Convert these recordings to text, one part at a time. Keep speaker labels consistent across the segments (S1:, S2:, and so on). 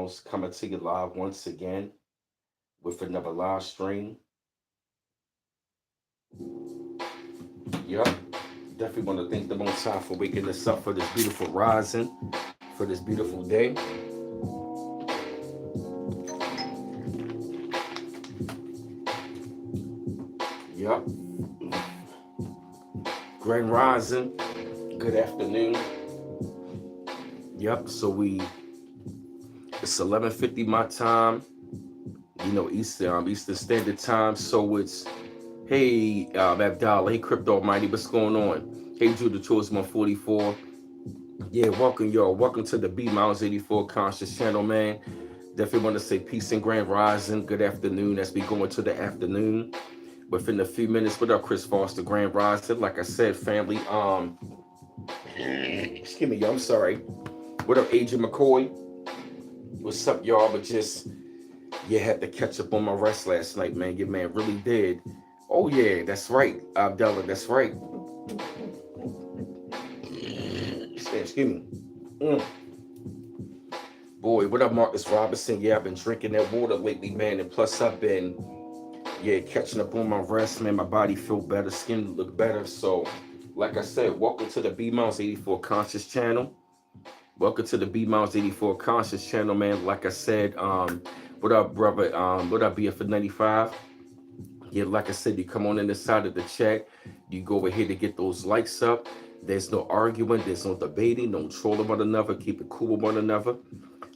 S1: Mouse coming to you live once again with another live stream. Yep. Definitely want to thank the Most High for waking us up for this beautiful rising, for this beautiful day. Yep. Grand Rising. Good afternoon. Yep. It's 11:50 my time. Eastern Standard Time. So it's hey Abdallah, hey Crypto Almighty, what's going on? Hey Judah Chosen 144. Yeah, welcome y'all. Welcome to the B Miles 84 Conscious Channel, man. Definitely want to say peace and grand rising. Good afternoon as we go into the afternoon. Within a few minutes, what up, Chris Foster, grand rising. Like I said, family, excuse me, y'all, I'm sorry. What up, Agent McCoy? What's up, y'all? But just had to catch up on my rest last night, man. Your man really did. Oh yeah, that's right, Abdallah, that's right. Excuse me. Boy, what up, Marcus Robinson? Yeah, I've been drinking that water lately, man. And plus, I've been, catching up on my rest, man. My body feel better, skin look better. So, like I said, welcome to the B Mouse 84 Conscious Channel. Welcome to the B Mouse 84 Conscious Channel, man. Like I said, what up, brother? What up, BF 95? Yeah, like I said, you come on in the side of the chat. You go over here to get those likes up. There's no arguing. There's no debating. No trolling one another. Keep it cool with one another.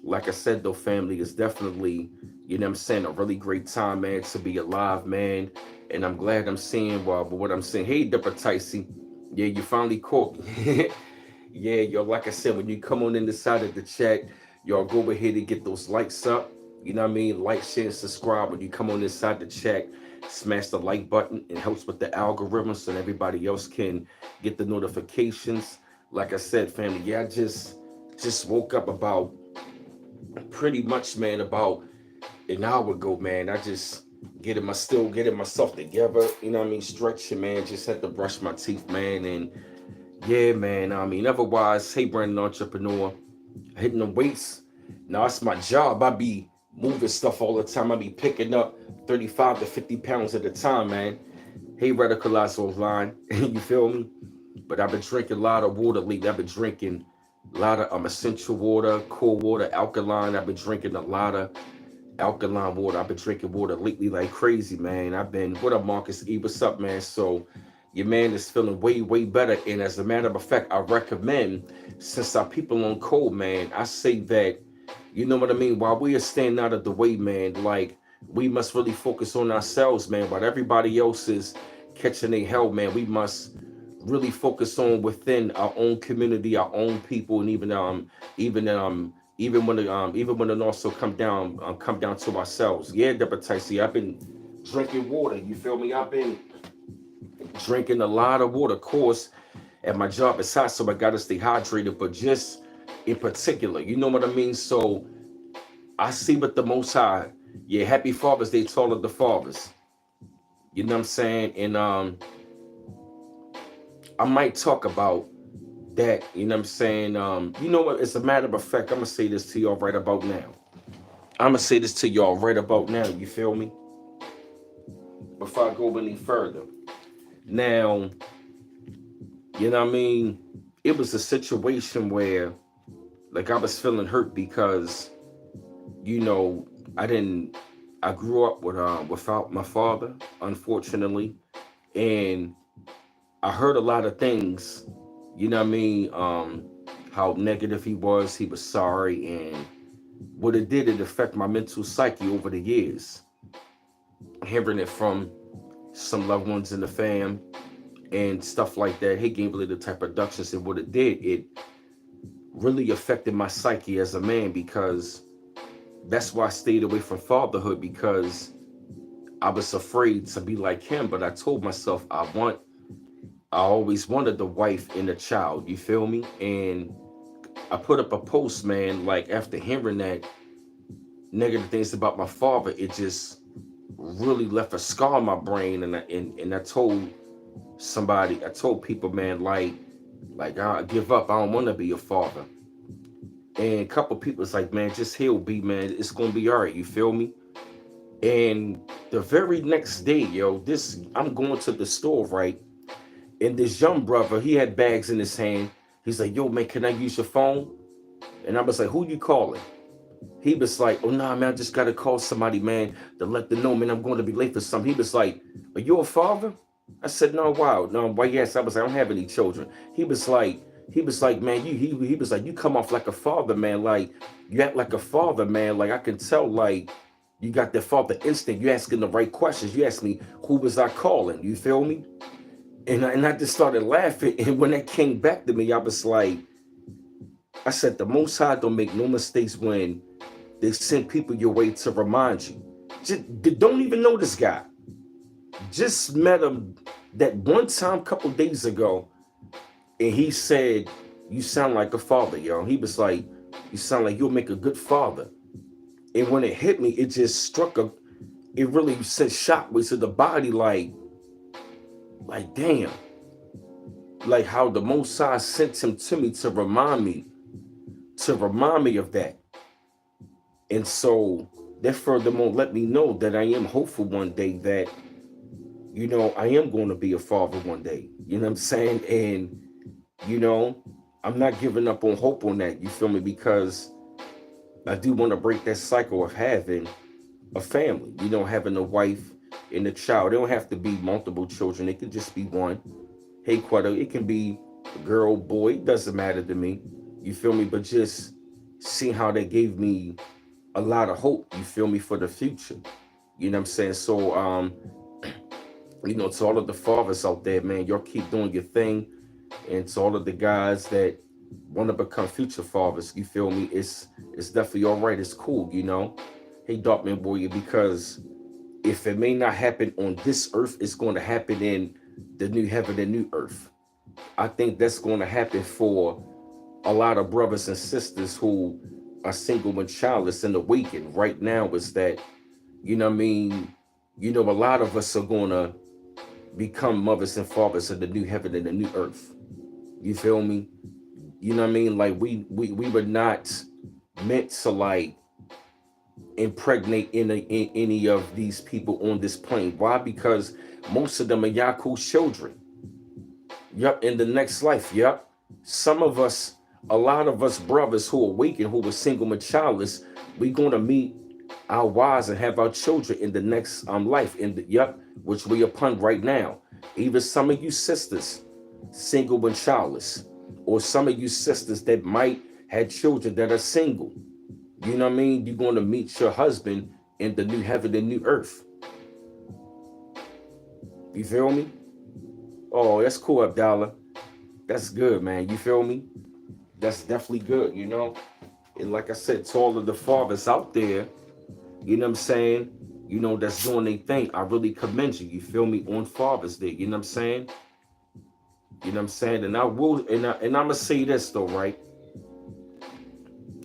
S1: Like I said, though, family, is definitely, a really great time, man, to be alive, man. And I'm glad I'm seeing, but what I'm saying, hey, Dipper Ticey, yeah, you finally caught me. Yeah, yo, like I said, when you come on in the side of the chat, y'all go over here to get those likes up. You know what I mean? Like, share, and subscribe. When you come on inside the chat, smash the like button. It helps with the algorithm so that everybody else can get the notifications. Like I said, family, yeah, I just woke up about pretty much, man, about an hour ago, man. I just still getting myself together. You know what I mean? Stretching, man. Just had to brush my teeth, man. And yeah, man. I mean, otherwise, hey, Brandon Entrepreneur, hitting the weights. Now it's my job. I be moving stuff all the time. I be picking up 35 to 50 pounds at a time, man. Hey, Radicalize Online. You feel me? But I've been drinking a lot of water lately. I've been drinking a lot of essential water, cool water, alkaline. I've been drinking a lot of alkaline water. I've been drinking water lately like crazy, man. What up, Marcus E? What's up, man? So your man is feeling way, way better. And as a matter of fact, I recommend, since our people on cold, man, I say that, you know what I mean? While we are staying out of the way, man, like we must really focus on ourselves, man. While everybody else is catching their hell, man, we must really focus on within our own community, our own people, and even when it also come down to ourselves. Yeah, Deborah Ticey, I've been drinking water. You feel me? I've been drinking a lot of water. Of course, at my job it's hot, so I gotta stay hydrated. But just in particular, you know what I mean? So I see what the Most High. Yeah, happy Father's Day to all of the fathers. You know what I'm saying? And I might talk about that, you know what I'm saying? You know what? As a matter of fact, I'm gonna say this to y'all right about now. You feel me? Before I go any further. Now, you know what I mean? It was a situation where, like, I was feeling hurt because, you know, I grew up without my father, unfortunately, and I heard a lot of things, you know what I mean, how negative he was sorry, and what it did, it affected my mental psyche over the years. Hearing it from some loved ones in the fam and stuff like that. He gave me the type of productions, and what it did, it really affected my psyche as a man, because that's why I stayed away from fatherhood, because I was afraid to be like him. But I told myself I always wanted the wife and the child, you feel me? And I put up a post, man, like after hearing that negative things about my father, it just really left a scar on my brain. And I told people, man, like I give up. I don't want to be a father. And a couple people was like, man, just heal, B, man. It's gonna be all right. You feel me? And the very next day, yo, I'm going to the store, right? And this young brother, he had bags in his hand. He's like, yo, man, can I use your phone? And I was like, who you calling? He was like, oh, nah, man, I just got to call somebody, man, to let them know, man, I'm going to be late for something. He was like, are you a father? I said, no, wow. No, why, yes. I was like, I don't have any children. He was like, man, he was like, you come off like a father, man. Like, you act like a father, man. Like, I can tell, like, you got that father instinct. You asking the right questions. You asked me, who was I calling? You feel me? And I just started laughing. And when that came back to me, I was like, I said, the Most High don't make no mistakes when they send people your way to remind you. Just don't even know this guy. Just met him that one time a couple days ago, and he said, you sound like a father, yo. He was like, you sound like you'll make a good father. And when it hit me, it just it really sent shockwaves to the body, like damn. Like how the Most High sent him to me to remind me of that. And so that furthermore let me know that I am hopeful one day that, I am going to be a father one day. You know what I'm saying? And, you know, I'm not giving up on hope on that. You feel me? Because I do want to break that cycle of having a family, having a wife and a child. They don't have to be multiple children. It can just be one. Hey, Quetta, it can be a girl, boy. It doesn't matter to me. You feel me? But just see how that gave me a lot of hope, you feel me, for the future. You know what I'm saying? So, to all of the fathers out there, man, y'all keep doing your thing. And to all of the guys that want to become future fathers, you feel me? It's definitely all right. It's cool. Hey, Darkman Warrior, because if it may not happen on this earth, it's going to happen in the new heaven and new earth. I think that's going to happen for a lot of brothers and sisters who are single and childless and awakened right now. Is that, I mean, a lot of us are going to become mothers and fathers of the new heaven and the new earth. You feel me? You know what I mean? Like we were not meant to like impregnate in any of these people on this plane. Why? Because most of them are Yaku's children. Yup, in the next life. Yup. Some of us, a lot of us brothers who awaken, who were single and childless, we gonna meet our wives and have our children in the next life, which we upon right now. Even some of you sisters, single and childless, or some of you sisters that might have children that are single. You know what I mean? You're gonna meet your husband in the new heaven and new earth. You feel me? Oh, that's cool, Abdallah. That's good, man. You feel me? That's definitely good, And like I said, to all of the fathers out there, you know what I'm saying? That's doing their thing. I really commend you. You feel me? On Father's Day. You know what I'm saying? You know what I'm saying? And I will, and I'm gonna say this though, right?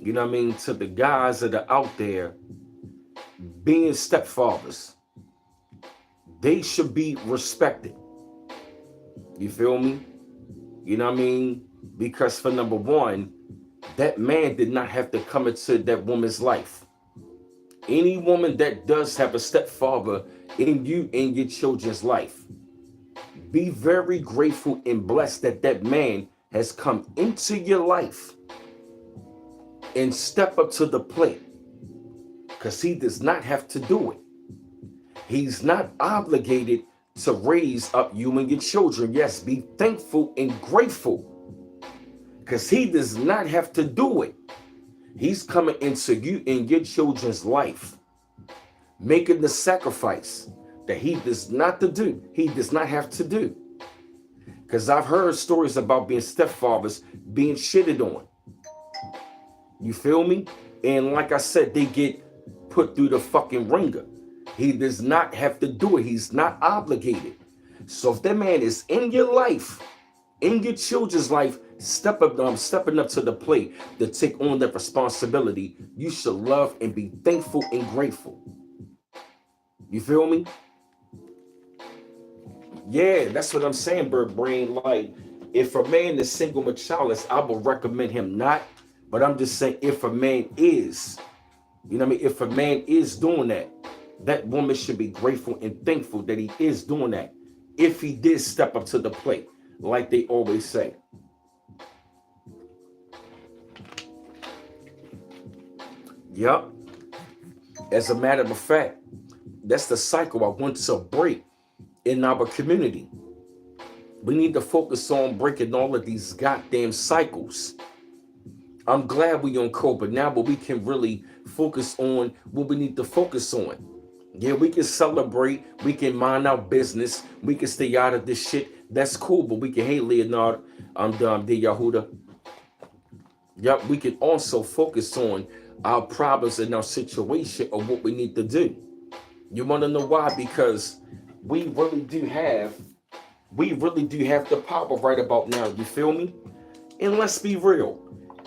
S1: You know what I mean? To the guys that are out there being stepfathers, they should be respected. You feel me? You know what I mean? Because for number one, that man did not have to come into that woman's life. Any woman that does have a stepfather in your children's life, be very grateful and blessed that that man has come into your life and step up to the plate, because he does not have to do it. He's not obligated to raise up you and your children. Yes, be thankful and grateful, because he does not have to do it. He's coming into you and your children's life, making the sacrifice that he does not to do. He does not have to do. Because I've heard stories about being stepfathers being shitted on. You feel me? And like I said, they get put through the fucking ringer. He does not have to do it. He's not obligated. So if that man is in your life, in your children's life, stepping up to the plate to take on that responsibility, you should love and be thankful and grateful. You feel me? Yeah, that's what I'm saying, Bird Brain. Like, if a man is single and childless, I would recommend him not But I'm just saying, if a man is, you know what I mean, if a man is doing that, that woman should be grateful and thankful that he is doing that. If he did step up to the plate, like they always say. Yup. As a matter of fact, that's the cycle I want to break in our community. We need to focus on breaking all of these goddamn cycles. I'm glad we on COVID now, but we can really focus on what we need to focus on. Yeah, we can celebrate, we can mind our business, we can stay out of this shit. That's cool, but we can, hey Leonard, I'm done, dear Yahuda. Yep, we can also focus on our problems and our situation of what we need to do. You want to know why? Because we really do have the power right about now. You feel me? And let's be real.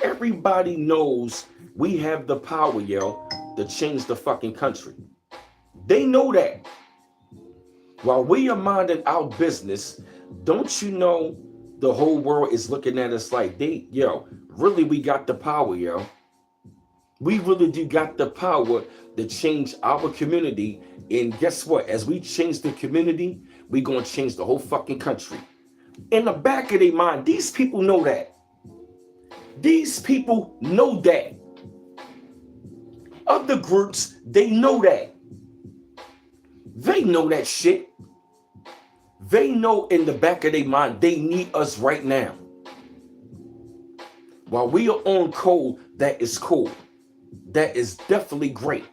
S1: Everybody knows we have the power, yo, to change the fucking country. They know that. While we are minding our business, don't you know the whole world is looking at us like, really we got the power, yo. We really do got the power to change our community. And guess what? As we change the community, we're going to change the whole fucking country. In the back of their mind, these people know that. These people know that. Other groups, they know that. They know that shit. They know in the back of their mind, they need us right now. While we are on cold, that is cool. That is definitely great.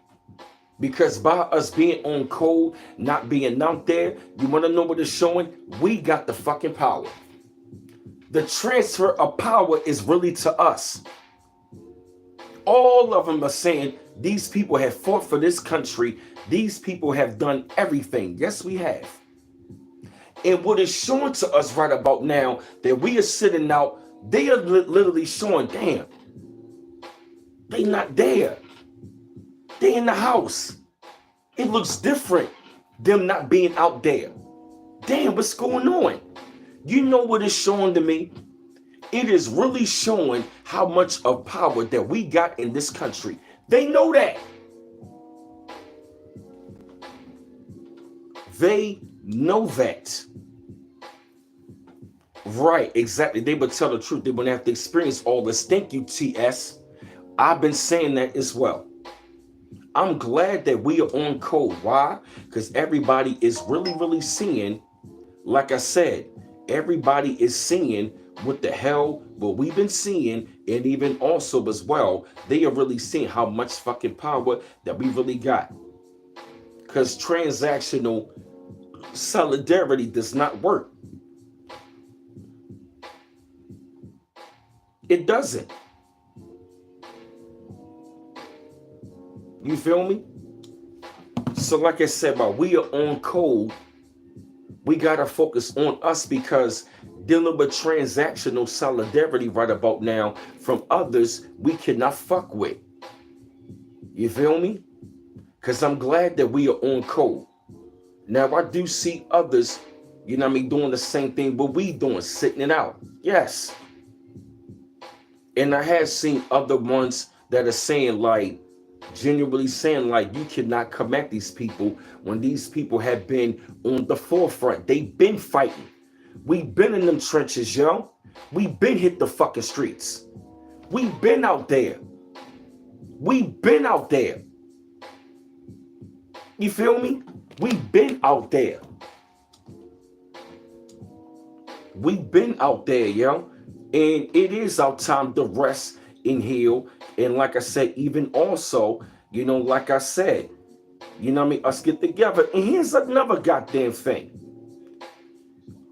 S1: Because by us being on cold, not being out there, you want to know what it's showing? We got the fucking power. The transfer of power is really to us. All of them are saying these people have fought for this country. These people have done everything. Yes, we have. And what is showing to us right about now that we are sitting out, they are literally showing, damn, they not there. They in the house. It looks different, them not being out there. Damn, what's going on? You know what it's showing to me? It is really showing how much of power that we got in this country. They know that. They know that. Right, exactly. They would tell the truth. They wouldn't have to experience all this. Thank you, TS. I've been saying that as well. I'm glad that we are on code. Why? Because everybody is really, really seeing, like I said, everybody is seeing what the hell, what we've been seeing, and even also as well, they are really seeing how much fucking power that we really got. Because transactional solidarity does not work. It doesn't. You feel me? So like I said, while we are on code, we got to focus on us, because dealing with transactional solidarity right about now from others, we cannot fuck with. You feel me? Because I'm glad that we are on code. Now, I do see others, you know what I mean, doing the same thing what we doing, sitting it out. Yes. And I have seen other ones that are saying, like, genuinely saying, like, you cannot come at these people when these people have been on the forefront. They've been fighting. We've been in them trenches, yo. We've been hit the fucking streets. We've been out there. We've been out there. You feel me? We've been out there. We've been out there, yo. And it is our time to rest and heal. And like I said, even also, you know, like I said, you know what I mean, us get together. And here's another goddamn thing.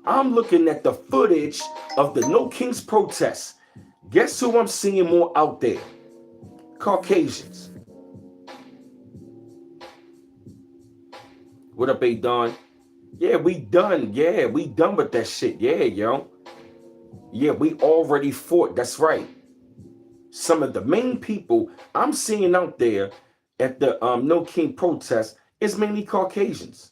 S1: I'm looking at the footage of the No Kings protests. Guess who I'm seeing more out there? Caucasians. What up, A-Don? Yeah, we done. Yeah, we done with that shit. Yeah, yo. Yeah, we already fought. That's right. Some of the main people I'm seeing out there at the No King protest is mainly Caucasians.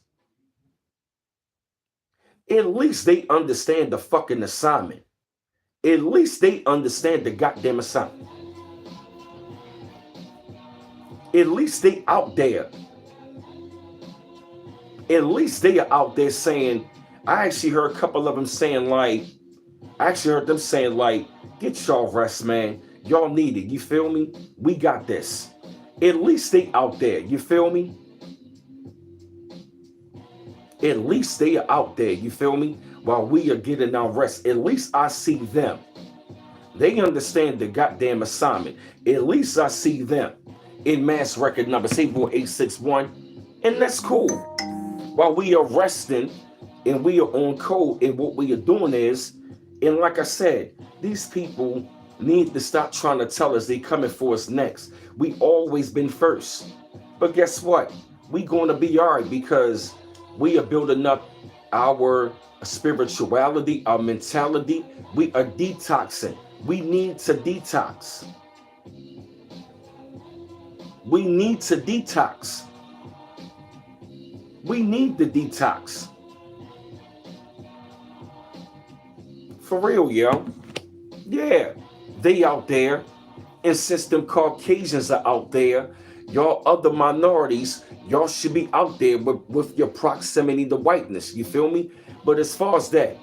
S1: At least they understand the fucking assignment. At least they understand the goddamn assignment. At least they out there. At least they are out there saying, I actually heard a couple of them saying like, get y'all rest, man. Y'all need it. You feel me? We got this. At least they out there. You feel me? At least they are out there. You feel me? While we are getting our rest. At least I see them. They understand the goddamn assignment. At least I see them in mass record number 84861. And that's cool. While we are resting and we are on code, and what we are doing is, and like I said, these people need to stop trying to tell us they coming for us next. We always been first. But guess what? We going to be all right because we are building up our spirituality, our mentality. We are detoxing. We need to detox. We need to detox. We need the detox. For real, yo. Yeah, they out there. And since them Caucasians are out there, y'all other minorities, y'all should be out there with your proximity to whiteness. You feel me? But as far as that,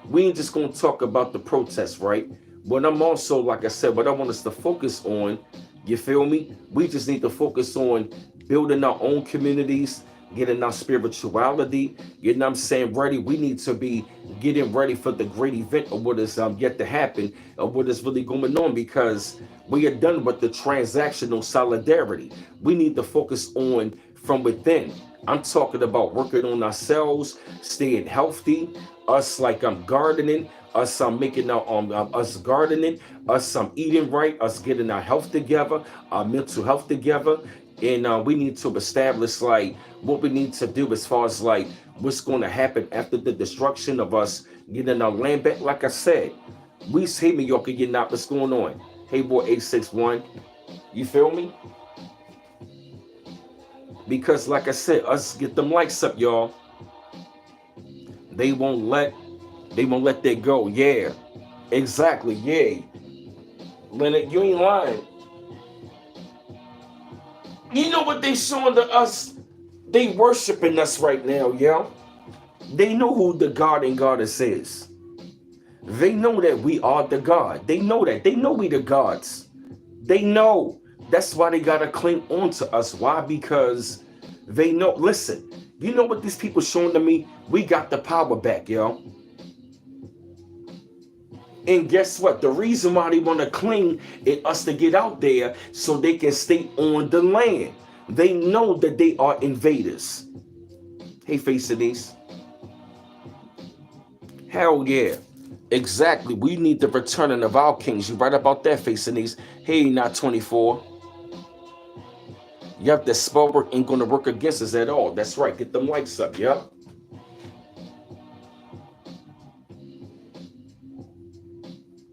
S1: we ain't just going to talk about the protests, right? But I'm also, like I said, what I want us to focus on, you feel me? We just need to focus on building our own communities, getting our spirituality, you know what I'm saying, ready. We need to be getting ready for the great event of what is yet to happen, of what is really going on, because we are done with the transactional solidarity. We need to focus on from within. I'm talking about working on ourselves, staying healthy, us like I'm gardening, us making our us gardening, us eating right, us getting our health together, our mental health together. And we need to establish like what we need to do as far as like what's going to happen after the destruction of us getting our land back. Like I said, we hey me, y'all can get out what's going on. Hey boy 861. You feel me? Because like I said, us get them likes up, y'all. They won't let that go. Yeah. Exactly. Yeah. Leonard, you ain't lying. You know what they showing to us? They worshiping us right now, yo. They know who the God and Goddess is. They know that we are the God. They know that. They know we the gods. They know. That's why they gotta cling on to us. Why? Because they know. Listen, you know what these people showing to me? We got the power back, yo. And guess what? The reason why they want to cling is us to get out there so they can stay on the land. They know that they are invaders. Hey, Face Denise. Hell yeah. Exactly. We need the returning of our kings. You right about that, Face Denise. Hey, not 24. Yep, that spell work ain't going to work against us at all. That's right. Get them likes up, yeah.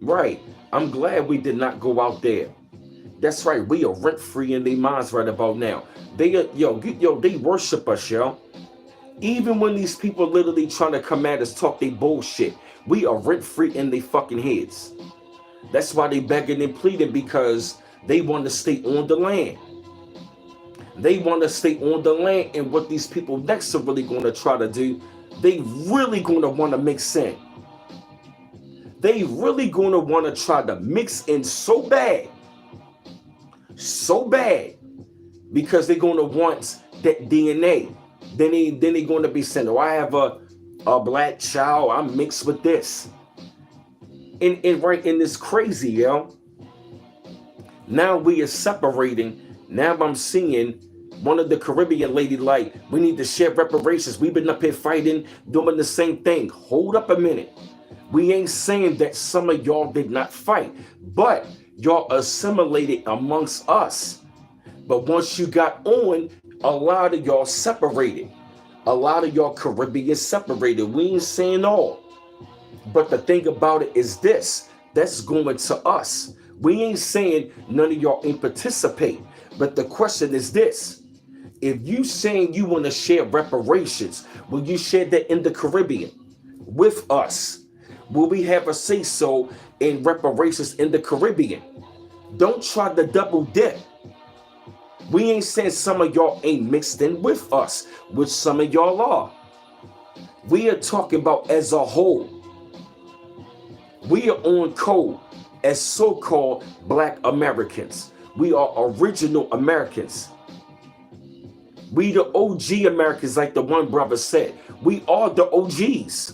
S1: Right. I'm glad we did not go out there. That's right. We are rent free in their minds right about now. They are, they worship us, yo. Even when these people literally trying to come at us, talk they bullshit, we are rent free in their fucking heads. That's why they begging and pleading, because they want to stay on the land. They want to stay on the land, and what these people next are really going to try to do, they really going to want to mix in. They really going to want to try to mix in so bad, because they're going to want that DNA. Then they going to be saying, oh, I have a black child, I'm mixed with this. And right, and it's crazy, yo. Now we are separating. Now I'm seeing one of the Caribbean lady like, we need to share reparations. We've been up here fighting, doing the same thing. Hold up a minute. We ain't saying that some of y'all did not fight, but y'all assimilated amongst us. But once you got on, a lot of y'all separated. A lot of y'all Caribbean separated. We ain't saying all. But the thing about it is this, that's going to us. We ain't saying none of y'all ain't participate. But the question is this, if you saying you want to share reparations, will you share that in the Caribbean with us? Will we have a say-so in reparations in the Caribbean? Don't try to double dip. We ain't saying some of y'all ain't mixed in with us, which some of y'all are. We are talking about as a whole. We are on code as so-called Black Americans. We are original Americans. We the OG Americans, like the one brother said. We are the OGs.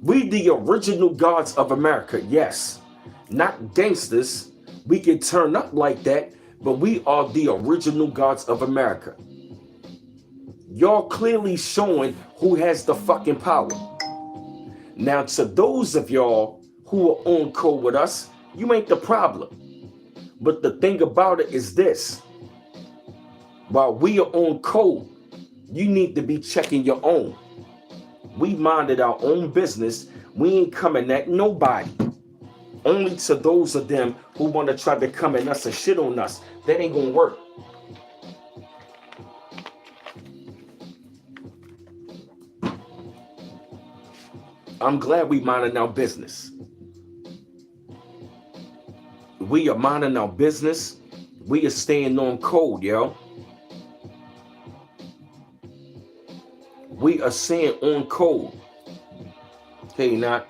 S1: We the original gods of America, yes. Not gangsters. We can turn up like that, but we are the original gods of America. Y'all clearly showing who has the fucking power. Now, to those of y'all who are on code with us, you ain't the problem. But the thing about it is this. While we are on code, you need to be checking your own. We minded our own business. We ain't coming at nobody. Only to those of them who want to try to come at us and shit on us. That ain't gonna work. I'm glad we minding our business. We are minding our business. We are staying on code, yo. We are staying on code. Okay, not.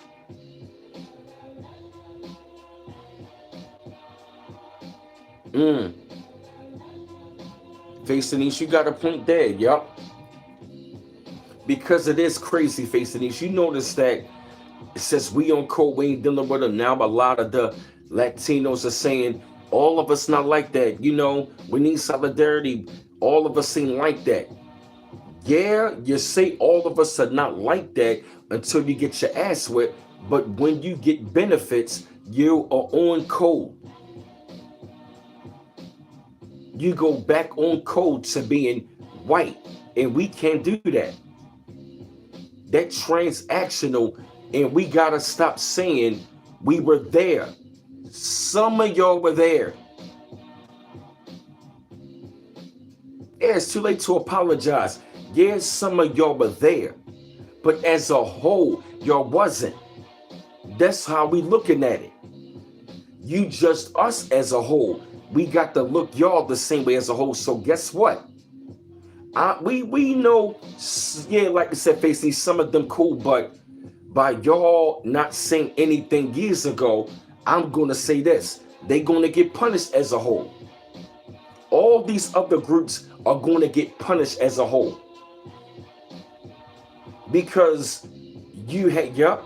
S1: Face Denise, you got a point there, yup. Because it is crazy, Face Denise. You notice that it says we on code, we ain't dealing with them now. A lot of the Latinos are saying, all of us not like that. You know, we need solidarity. All of us ain't like that. Yeah, you say all of us are not like that until you get your ass whipped. But when you get benefits, you are on code. You go back on code to being white. And we can't do that. That transactional, and we gotta stop saying we were there. Some of y'all were there. Yeah, it's too late to apologize. Yes, some of y'all were there. But as a whole, y'all wasn't. That's how we looking at it. You just us as a whole. We got to look y'all the same way as a whole. So guess what? We know, yeah, like I said, Facey, some of them cool, but by y'all not saying anything years ago, I'm going to say this. They're going to get punished as a whole. All these other groups are going to get punished as a whole. Because you had, yup,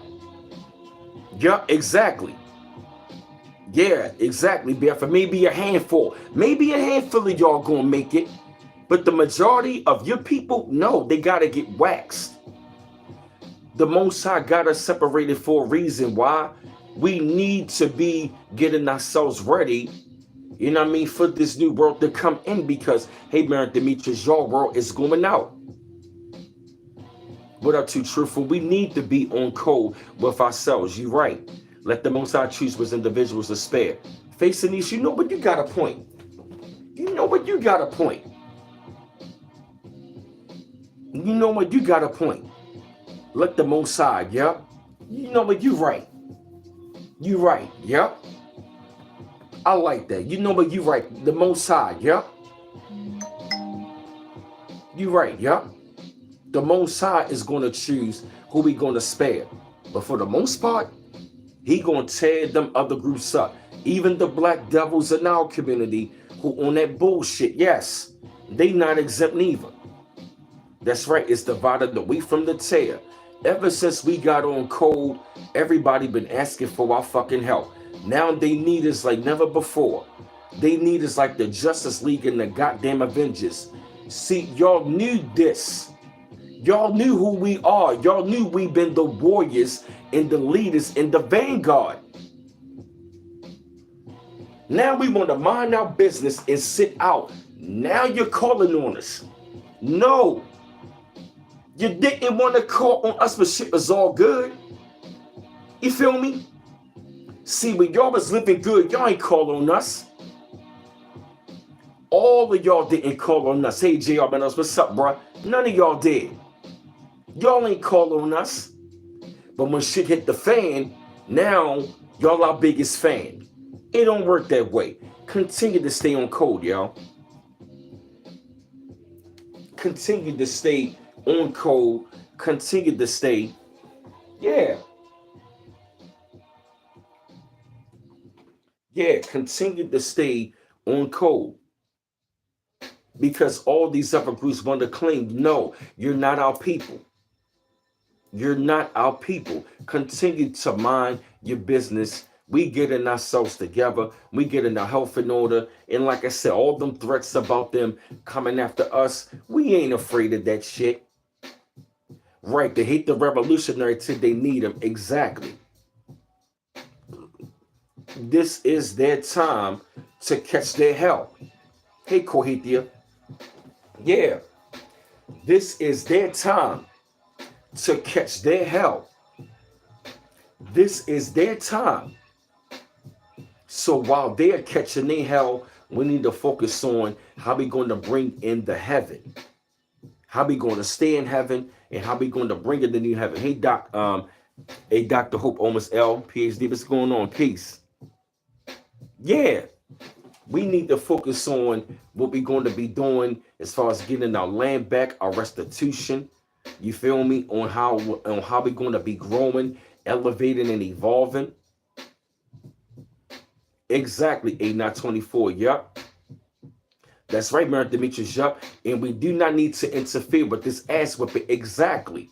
S1: exactly. Yeah, exactly, Beth. Maybe a handful of y'all going to make it. But the majority of your people, no, they got to get waxed. The Most High got us separated for a reason. Why? We need to be getting ourselves ready, you know what I mean, for this new world to come in. Because, hey, man, Demetrius, your world is going out. What up, Too Truthful? We need to be on code with ourselves. You're right. Let the Most High choose with individuals to spare. Facing these, you know what? You got a point. You know what? You got a point. You know what? You got a point. Let the Most High, yep. You know what? You right. You right, yep. I like that. You know what? You right. The Most High, yep. You right, yep. The Most High is going to choose who we going to spare. But for the most part, he going to tear them other groups up. Even the black devils in our community who on that bullshit, yes, they not exempt neither. That's right, it's divided the wheat from the tare. Ever since we got on code, everybody been asking for our fucking help. Now they need us like never before. They need us like the Justice League and the goddamn Avengers. See, y'all knew this. Y'all knew who we are. Y'all knew we've been the warriors and the leaders in the vanguard. Now we want to mind our business and sit out. Now you're calling on us. No. You didn't want to call on us, but shit was all good. You feel me? See, when y'all was living good, y'all ain't call on us. All of y'all didn't call on us. Hey, JR, man, what's up, bro? None of y'all did. Y'all ain't call on us. But when shit hit the fan, now y'all our biggest fan. It don't work that way. Continue to stay on code, y'all. continue to stay on code, continue to stay, yeah, continue to stay on code. Because all these other groups want to claim, no, you're not our people. You're not our people. Continue to mind your business. We getting ourselves together. We getting our health in order. And like I said, all them threats about them coming after us, we ain't afraid of that shit. Right, they hate the revolutionary till they need them. Exactly. This is their time to catch their hell. Hey, Kohithia. Yeah, this is their time to catch their hell. This is their time. So while they're catching their hell, we need to focus on how we going to bring in the heaven. How we going to stay in heaven and how we going to bring in the new heaven. Hey, hey, Dr. Hope Almost L, PhD, what's going on? Peace. Yeah, we need to focus on what we're going to be doing as far as getting our land back, our restitution. You feel me? On how we're going to be growing, elevating, and evolving. Exactly, 8924. Yup. That's right, Mary Demetrius. Yup. And we do not need to interfere with this ass whipping. Exactly.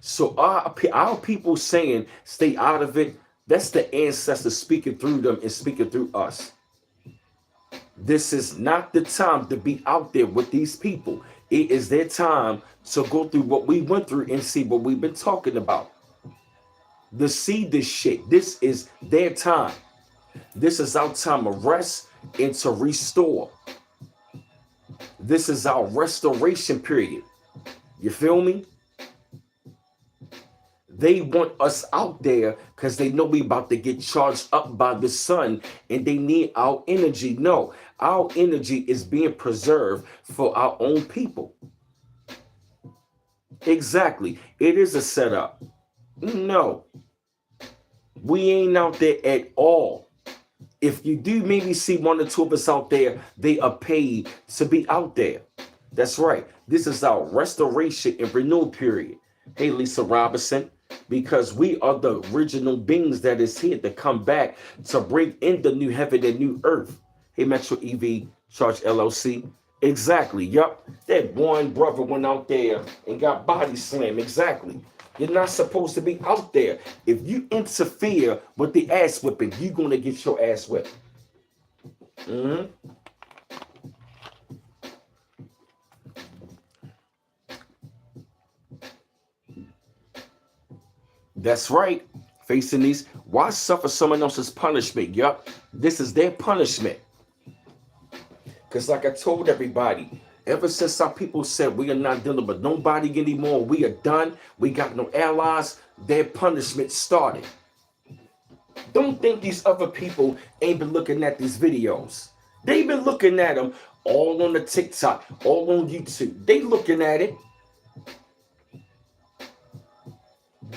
S1: So our people saying stay out of it, that's the ancestors speaking through them and speaking through us. This is not the time to be out there with these people. It is their time to go through what we went through and see what we've been talking about. To see this shit. This is their time. This is our time of rest and to restore. This is our restoration period. You feel me? They want us out there because they know we about to get charged up by the sun and they need our energy. No, our energy is being preserved for our own people. Exactly. It is a setup. No, we ain't out there at all. If you do maybe see one or two of us out there, they are paid to be out there. That's right. This is our restoration and renewal period. Hey, Lisa Robinson, because we are the original beings that is here to come back to bring in the new heaven and new earth. Hey, Metro EV Charge LLC. Exactly. Yup. That one brother went out there and got body slammed. Exactly. You're not supposed to be out there. If you interfere with the ass whipping, you're going to get your ass whipped. That's right. Facing these, why suffer someone else's punishment? Yup. This is their punishment. Because like I told everybody, ever since our people said we are not dealing with nobody anymore, we are done, we got no allies, their punishment started. Don't think these other people ain't been looking at these videos. They've been looking at them all on the TikTok, all on YouTube. They looking at it.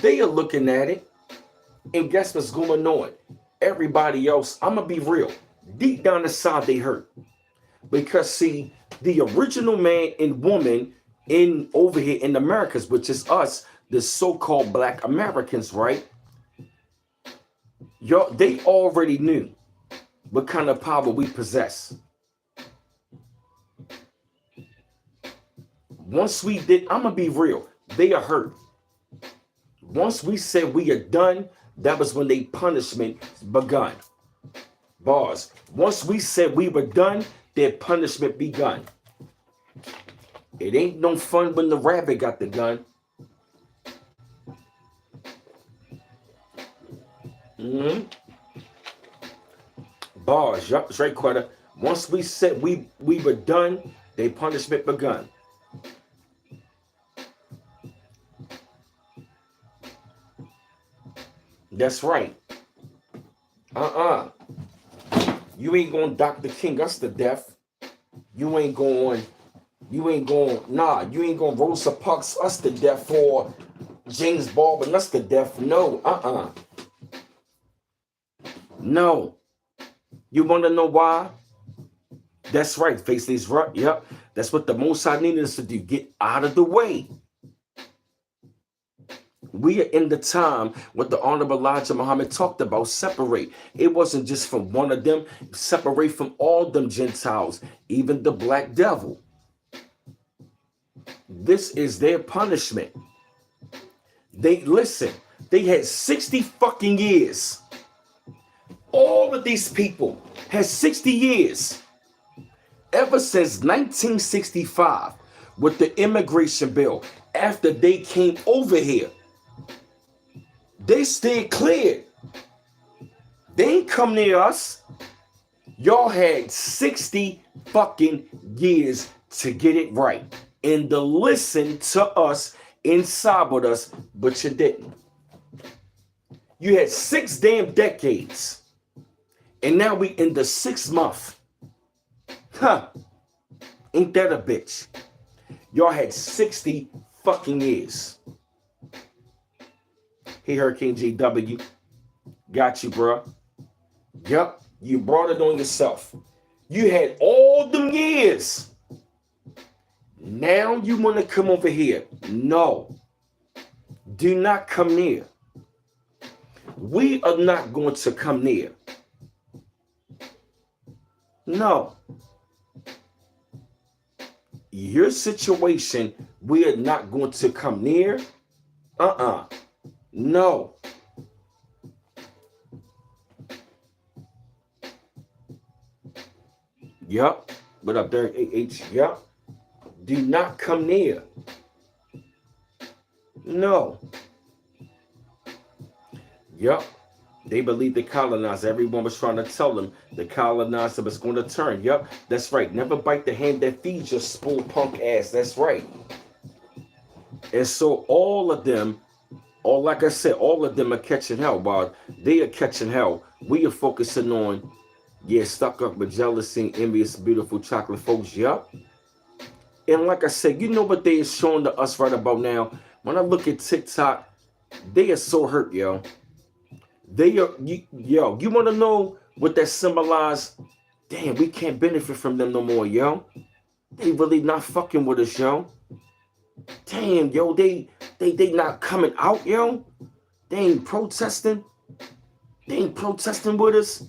S1: They are looking at it. And guess what's going on? Everybody else, I'm going to be real. Deep down inside, they hurt. Because see, the original man and woman in over here in Americas, which is us, the so-called Black Americans, right? They already knew what kind of power we possess. Once we did, I'm gonna be real, they are hurt. Once we said we are done, that was when their punishment begun. Bars. Once we said we were done, their punishment begun. It ain't no fun when the rabbit got the gun. Bars, yup, straight quarter. Once we said we were done, their punishment begun. That's right. You ain't gonna Dr. King us to death. You ain't gonna Rosa Parks us to death or James Baldwin us to death. No, No. You wanna know why? That's right. Face these right. Yep. That's what the Most High needed us to do. Get out of the way. We are in the time what the Honorable Elijah Muhammad talked about. Separate. It wasn't just from one of them. Separate from all them Gentiles, even the black devil. This is their punishment. They listen. They had 60 fucking years. All of these people had 60 years. Ever since 1965, with the immigration bill, after they came over here, they stayed clear. They ain't come near us. Y'all had 60 fucking years to get it right and to listen to us inside with us, but you didn't. You had 6 damn decades, and now we in the 6th month. Huh? Ain't that a bitch? Y'all had 60 fucking years. Hey, Hurricane JW. Got you, bro. Yup, you brought it on yourself. You had all them years. Now you want to come over here. No. Do not come near. We are not going to come near. No. Your situation, we are not going to come near. No. Yup. What up there, AH? Yup. Do not come near. No. Yup. They believe the colonizer. Everyone was trying to tell them the colonizer was going to turn. Yup. That's right. Never bite the hand that feeds your spool punk ass. That's right. And so all of them, like I said, all of them are catching hell. While they are catching hell, we are focusing on, stuck up with jealousy, envious, beautiful chocolate folks. Yup. And like I said, you know what they are showing to us right about now? When I look at TikTok, they are so hurt, yo. They are, you want to know what that symbolizes? Damn, we can't benefit from them no more, yo. They really not fucking with us, yo. Damn, yo, they not coming out, yo. They ain't protesting. They ain't protesting with us.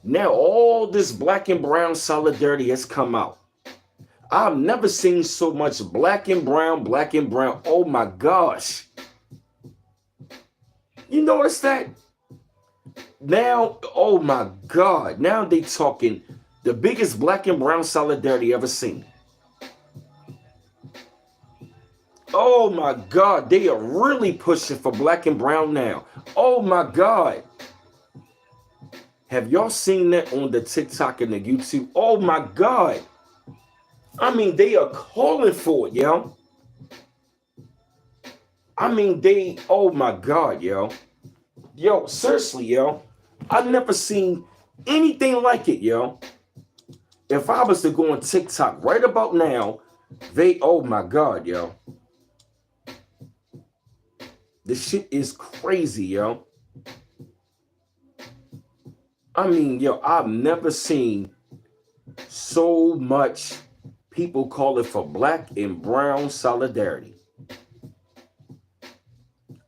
S1: Now all this black and brown solidarity has come out. I've never seen so much black and brown. Oh my gosh. You notice that? Now, oh my God. Now they talking the biggest black and brown solidarity ever seen. Oh my God. They are really pushing for black and brown now. Oh my God. Have y'all seen that on the TikTok and the YouTube? Oh my God. I mean, they are calling for it, yo. I mean, oh my God, yo. Yo, seriously, yo. I've never seen anything like it, yo. If I was to go on TikTok right about now, oh my God, yo. This shit is crazy, yo. I mean, yo, I've never seen so much people calling for black and brown solidarity.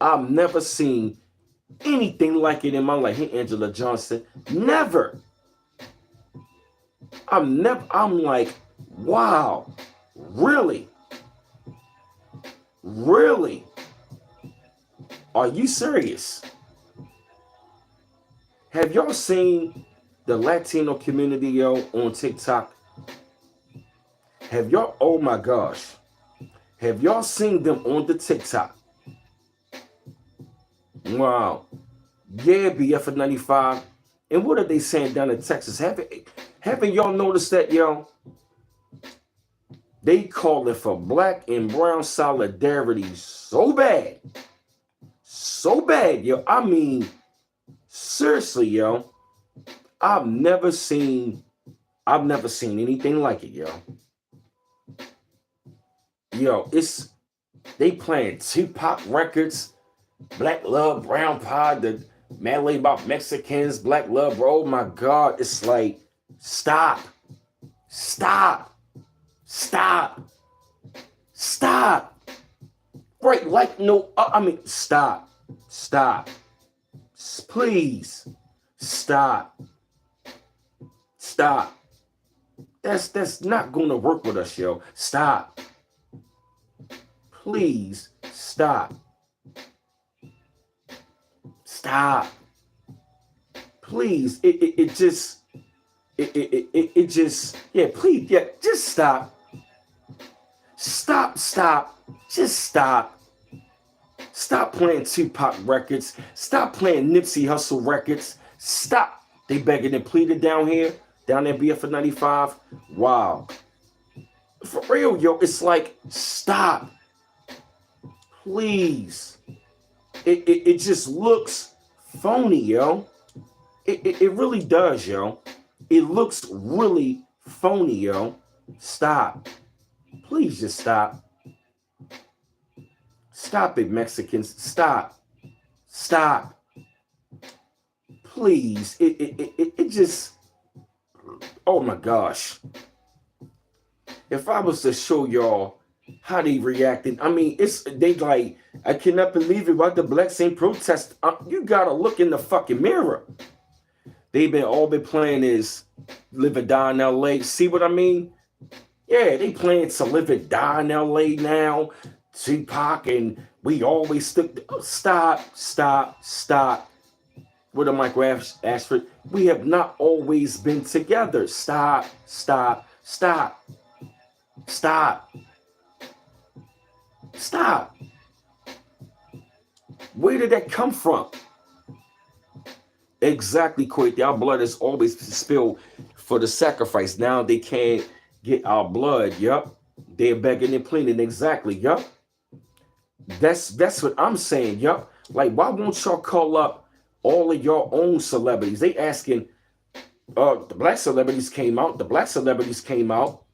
S1: I've never seen anything like it in my life. Hey, Angela Johnson. Never. I'm like, wow. Really? Really? Are you serious? Have y'all seen the Latino community, yo, on TikTok? Have y'all, oh my gosh. Have y'all seen them on the TikTok? Wow. Yeah, BF 95. And what are they saying down in Texas? Haven't y'all noticed that, yo? They calling for black and brown solidarity so bad. So bad, yo. I mean, seriously, yo. I've never seen anything like it, yo. Yo, they playing Tupac records, Black Love, Brown Pod, the medley about Mexicans, Black Love, oh my God. It's like, stop. Stop. Stop. Stop. Right, like no, I mean, stop. Stop. Please. Stop. Stop. That's not gonna work with us, yo. Stop. Please stop. Stop. Please. It just yeah, please, yeah, just stop. Stop. Just stop. Stop playing Tupac records. Stop playing Nipsey Hussle records. Stop. They begging and pleading down there BF 95. Wow. For real, yo, it's like, stop. Please. It just looks phony, yo. It really does, yo. It looks really phony, yo. Stop. Please just stop. Stop it, Mexicans. Stop. Stop. Please. It just, oh my gosh. If I was to show y'all how they reacting, I mean, they like, I cannot believe it. Why the blacks ain't protest? You gotta look in the fucking mirror. They've all been playing is Live and Die in LA. See what I mean? Yeah, they playing to Live and Die in LA now. Tupac, and we always stood. Oh, stop. With a Michael Ashford, we have not always been together. Stop. Where did that come from? Exactly, Quake. Our blood is always spilled for the sacrifice. Now they can't get our blood. Yup. They're begging and pleading. Exactly. Yup. That's what I'm saying. Yup. Like, why won't y'all call up all of your own celebrities? They asking, the black celebrities came out.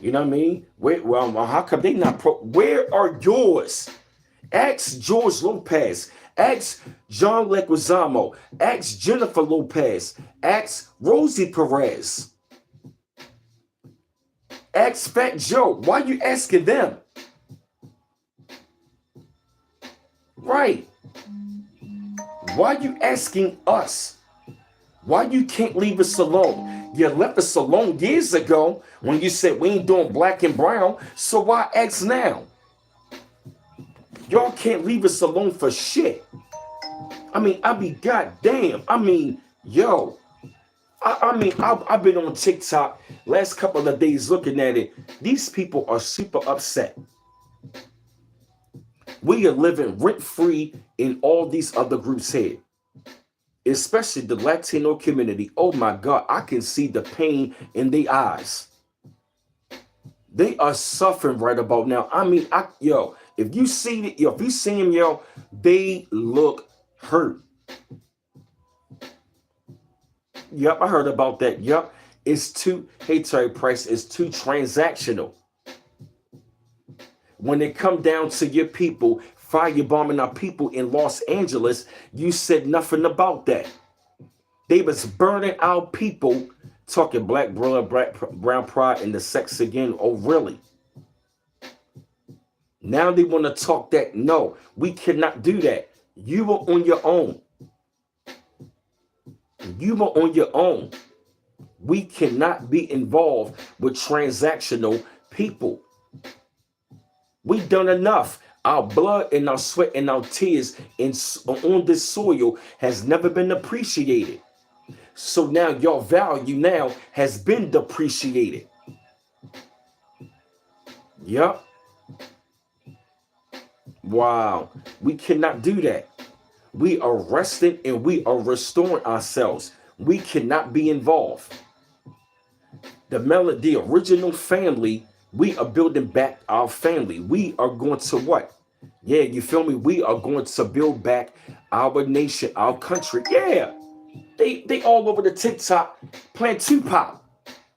S1: You know what I mean? Well, how come they not where are yours? Ask George Lopez. Ask John Leguizamo. Ask Jennifer Lopez. Ask Rosie Perez. Ask Fat Joe. Why are you asking them? Right. Why are you asking us? Why you can't leave us alone? You left us alone years ago when you said we ain't doing black and brown. So why ask now? Y'all can't leave us alone for shit. I mean, I be goddamn. I mean, yo. I've been on TikTok last couple of days looking at it. These people are super upset. We are living rent-free in all these other groups here, especially the Latino community. Oh my God, I can see the pain in their eyes. They are suffering right about now. I mean, if you see it, if you see them, yo, they look hurt. Yep, I heard about that. Yep, Terry Price, it's too transactional. When it come down to your people, firebombing our people in Los Angeles, you said nothing about that. They was burning our people, talking black blood, brown pride, and the sex again. Oh, really? Now they want to talk that. No, we cannot do that. You were on your own. We cannot be involved with transactional people. We've done enough. Our blood and our sweat and our tears on this soil has never been appreciated. So now your value now has been depreciated. Yup. Wow. We cannot do that. We are resting and we are restoring ourselves. We cannot be involved. The original family, we are building back our family. We are going to what? Yeah, you feel me? We are going to build back our nation, our country. Yeah. They all over the TikTok playing Tupac.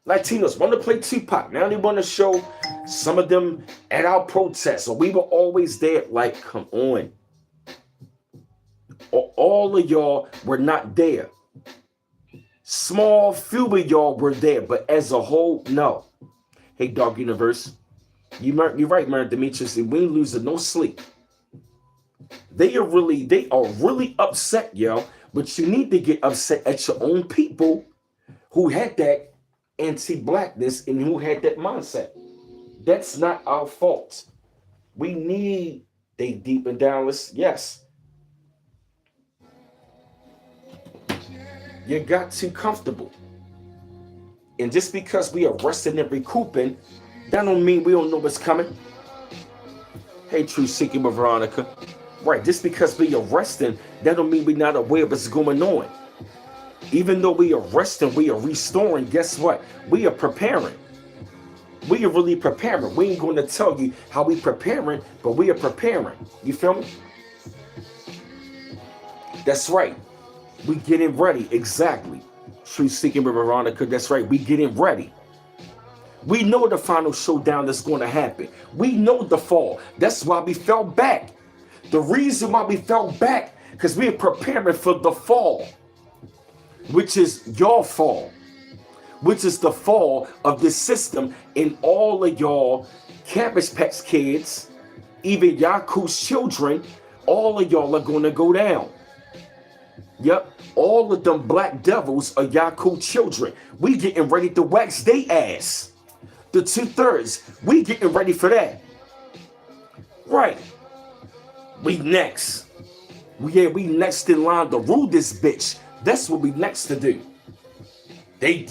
S1: Latinos want to play Tupac. Now they want to show some of them at our protests. So we were always there. Like, come on. All of y'all were not there. Small few of y'all were there, but as a whole, no. Hey, Dark Universe, you're right, man, Demetrius. We ain't losing no sleep. They are really upset, yo. But you need to get upset at your own people who had that anti-blackness and who had that mindset. That's not our fault. We need they deep and downless. Yes. You got too comfortable. And just because we are resting and recouping, that don't mean we don't know what's coming. Hey, True Seeking with Veronica. Right, just because we are resting, that don't mean we're not aware of what's going on. Even though we are resting, we are restoring, guess what? We are preparing. We are really preparing. We ain't going to tell you how we preparing, but we are preparing. You feel me? That's right. We getting ready. Exactly. True Seeking with Veronica. That's right. We getting ready. We know the final showdown that's going to happen. We know the fall. That's why we fell back. The reason why we fell back, because we are preparing for the fall, which is your fall, which is the fall of this system, and all of y'all Cabbage Patch kids, even Yaku's children, all of y'all are going to go down. Yep, all of them black devils are Yaku children. We getting ready to wax they ass. The 2/3, we getting ready for that. Right. We next. We next in line to rule this bitch. That's what we next to do. They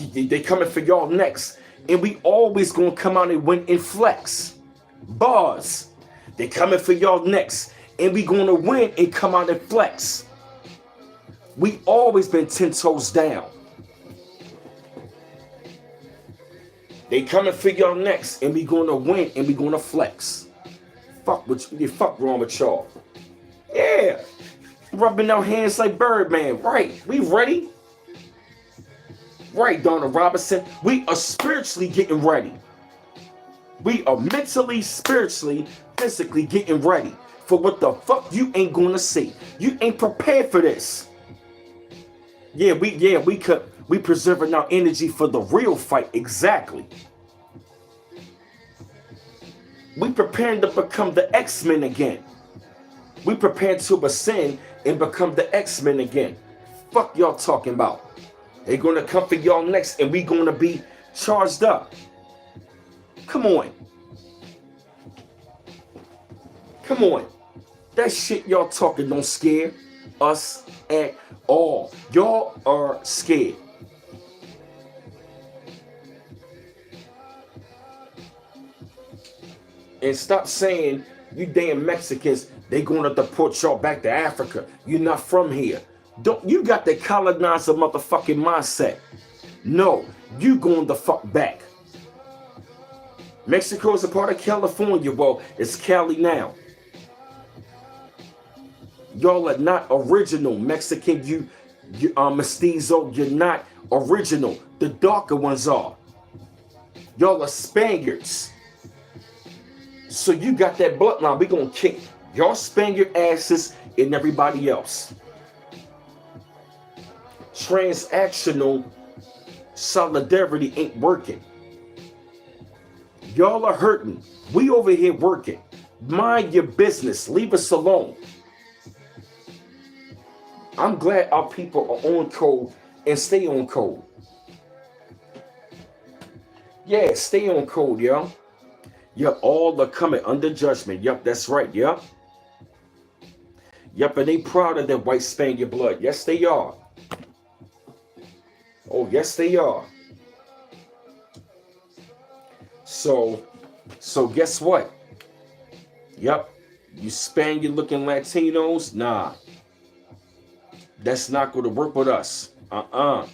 S1: coming for y'all next. And we always gonna come out and win and flex. Bars. They coming for y'all next. And we gonna win and come out and flex. We always been 10 toes down. They coming for y'all next. And we gonna win and we gonna flex. Fuck wrong with y'all. Yeah. Rubbing our hands like Birdman. Right. We ready? Right, Donna Robinson. We are spiritually getting ready. We are mentally, spiritually, physically getting ready for what the fuck you ain't gonna see. You ain't prepared for this. We preserving our energy for the real fight. Exactly. We preparing to become the XMen again. We preparing to ascend and become the XMen again. Fuck y'all talking about. They're gonna come for y'all next and we gonna be charged up. Come on. Come on. That shit y'all talking don't scare us at all. Y'all are scared. And stop saying you damn Mexicans, they gonna deport y'all back to Africa. You're not from here. Don't you got the colonizer motherfucking mindset? No, you going the fuck back. Mexico is a part of California. Well, it's Cali now. Y'all are not original. Mexican, you mestizo, you're not original. The darker ones are. Y'all are Spaniards. So you got that bloodline. We gonna kick y'all Spaniard asses and everybody else. Transactional solidarity ain't working. Y'all are hurting. We over here working. Mind your business. Leave us alone. I'm glad our people are on code and stay on code. Yeah, stay on code, y'all. Yup, all are coming under judgment. Yup, that's right. Yup. Yup, and they proud of that white Spaniard blood. Yes, they are. Oh, yes, they are. So guess what? Yup, you Spaniard-looking Latinos, nah. That's not going to work with us. I'm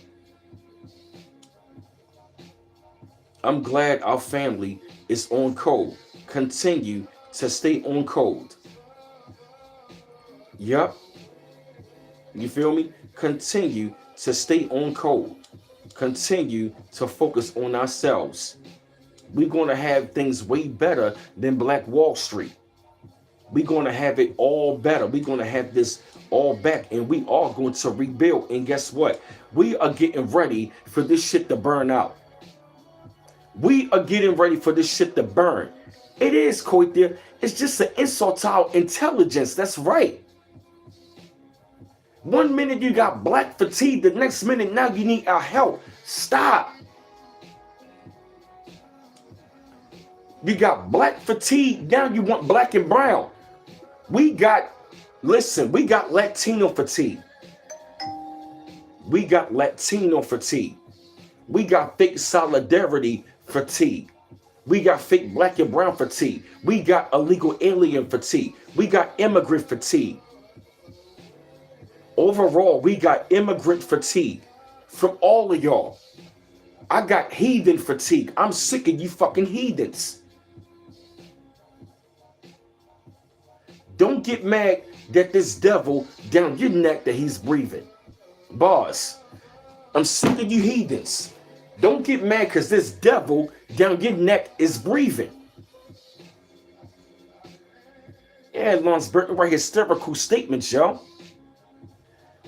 S1: glad our family is on code. Continue to stay on code. Yup. You feel me? Continue to stay on code. Continue to focus on ourselves. We're going to have things way better than Black Wall Street. We're going to have it all better. We're going to have this all back, and we are going to rebuild. And guess what? We are getting ready for this shit to burn out. We are getting ready for this shit to burn. It is, Koithia. It's just an insult to our intelligence. That's right. One minute you got black fatigue, the next minute now you need our help. Stop. You got black fatigue, now you want black and brown. We got Latino fatigue. We got Latino fatigue. We got fake solidarity fatigue. We got fake black and brown fatigue. We got illegal alien fatigue. We got immigrant fatigue. Overall, we got immigrant fatigue from all of y'all. I got heathen fatigue. I'm sick of you fucking heathens. Don't get mad that this devil down your neck that he's breathing. Bars. I'm sick of you heathens. Don't get mad because this devil down your neck is breathing. Yeah, Lawrence Burton, right? Hysterical statements, y'all.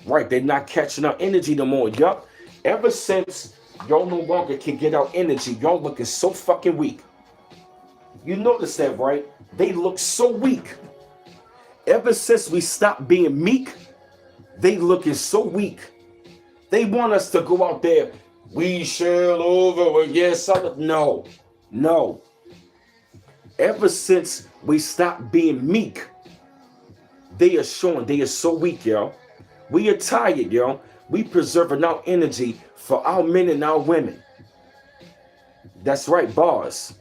S1: Right, they're not catching our energy no more, yup. Ever since y'all no longer can get our energy, y'all looking so fucking weak. You notice that, right? They look so weak. Ever since we stopped being meek, they looking so weak. They want us to go out there. We shall over. Yes, no. Ever since we stopped being meek, they are showing they are so weak, y'all. We are tired, y'all. We preserving our energy for our men and our women. That's right, bars.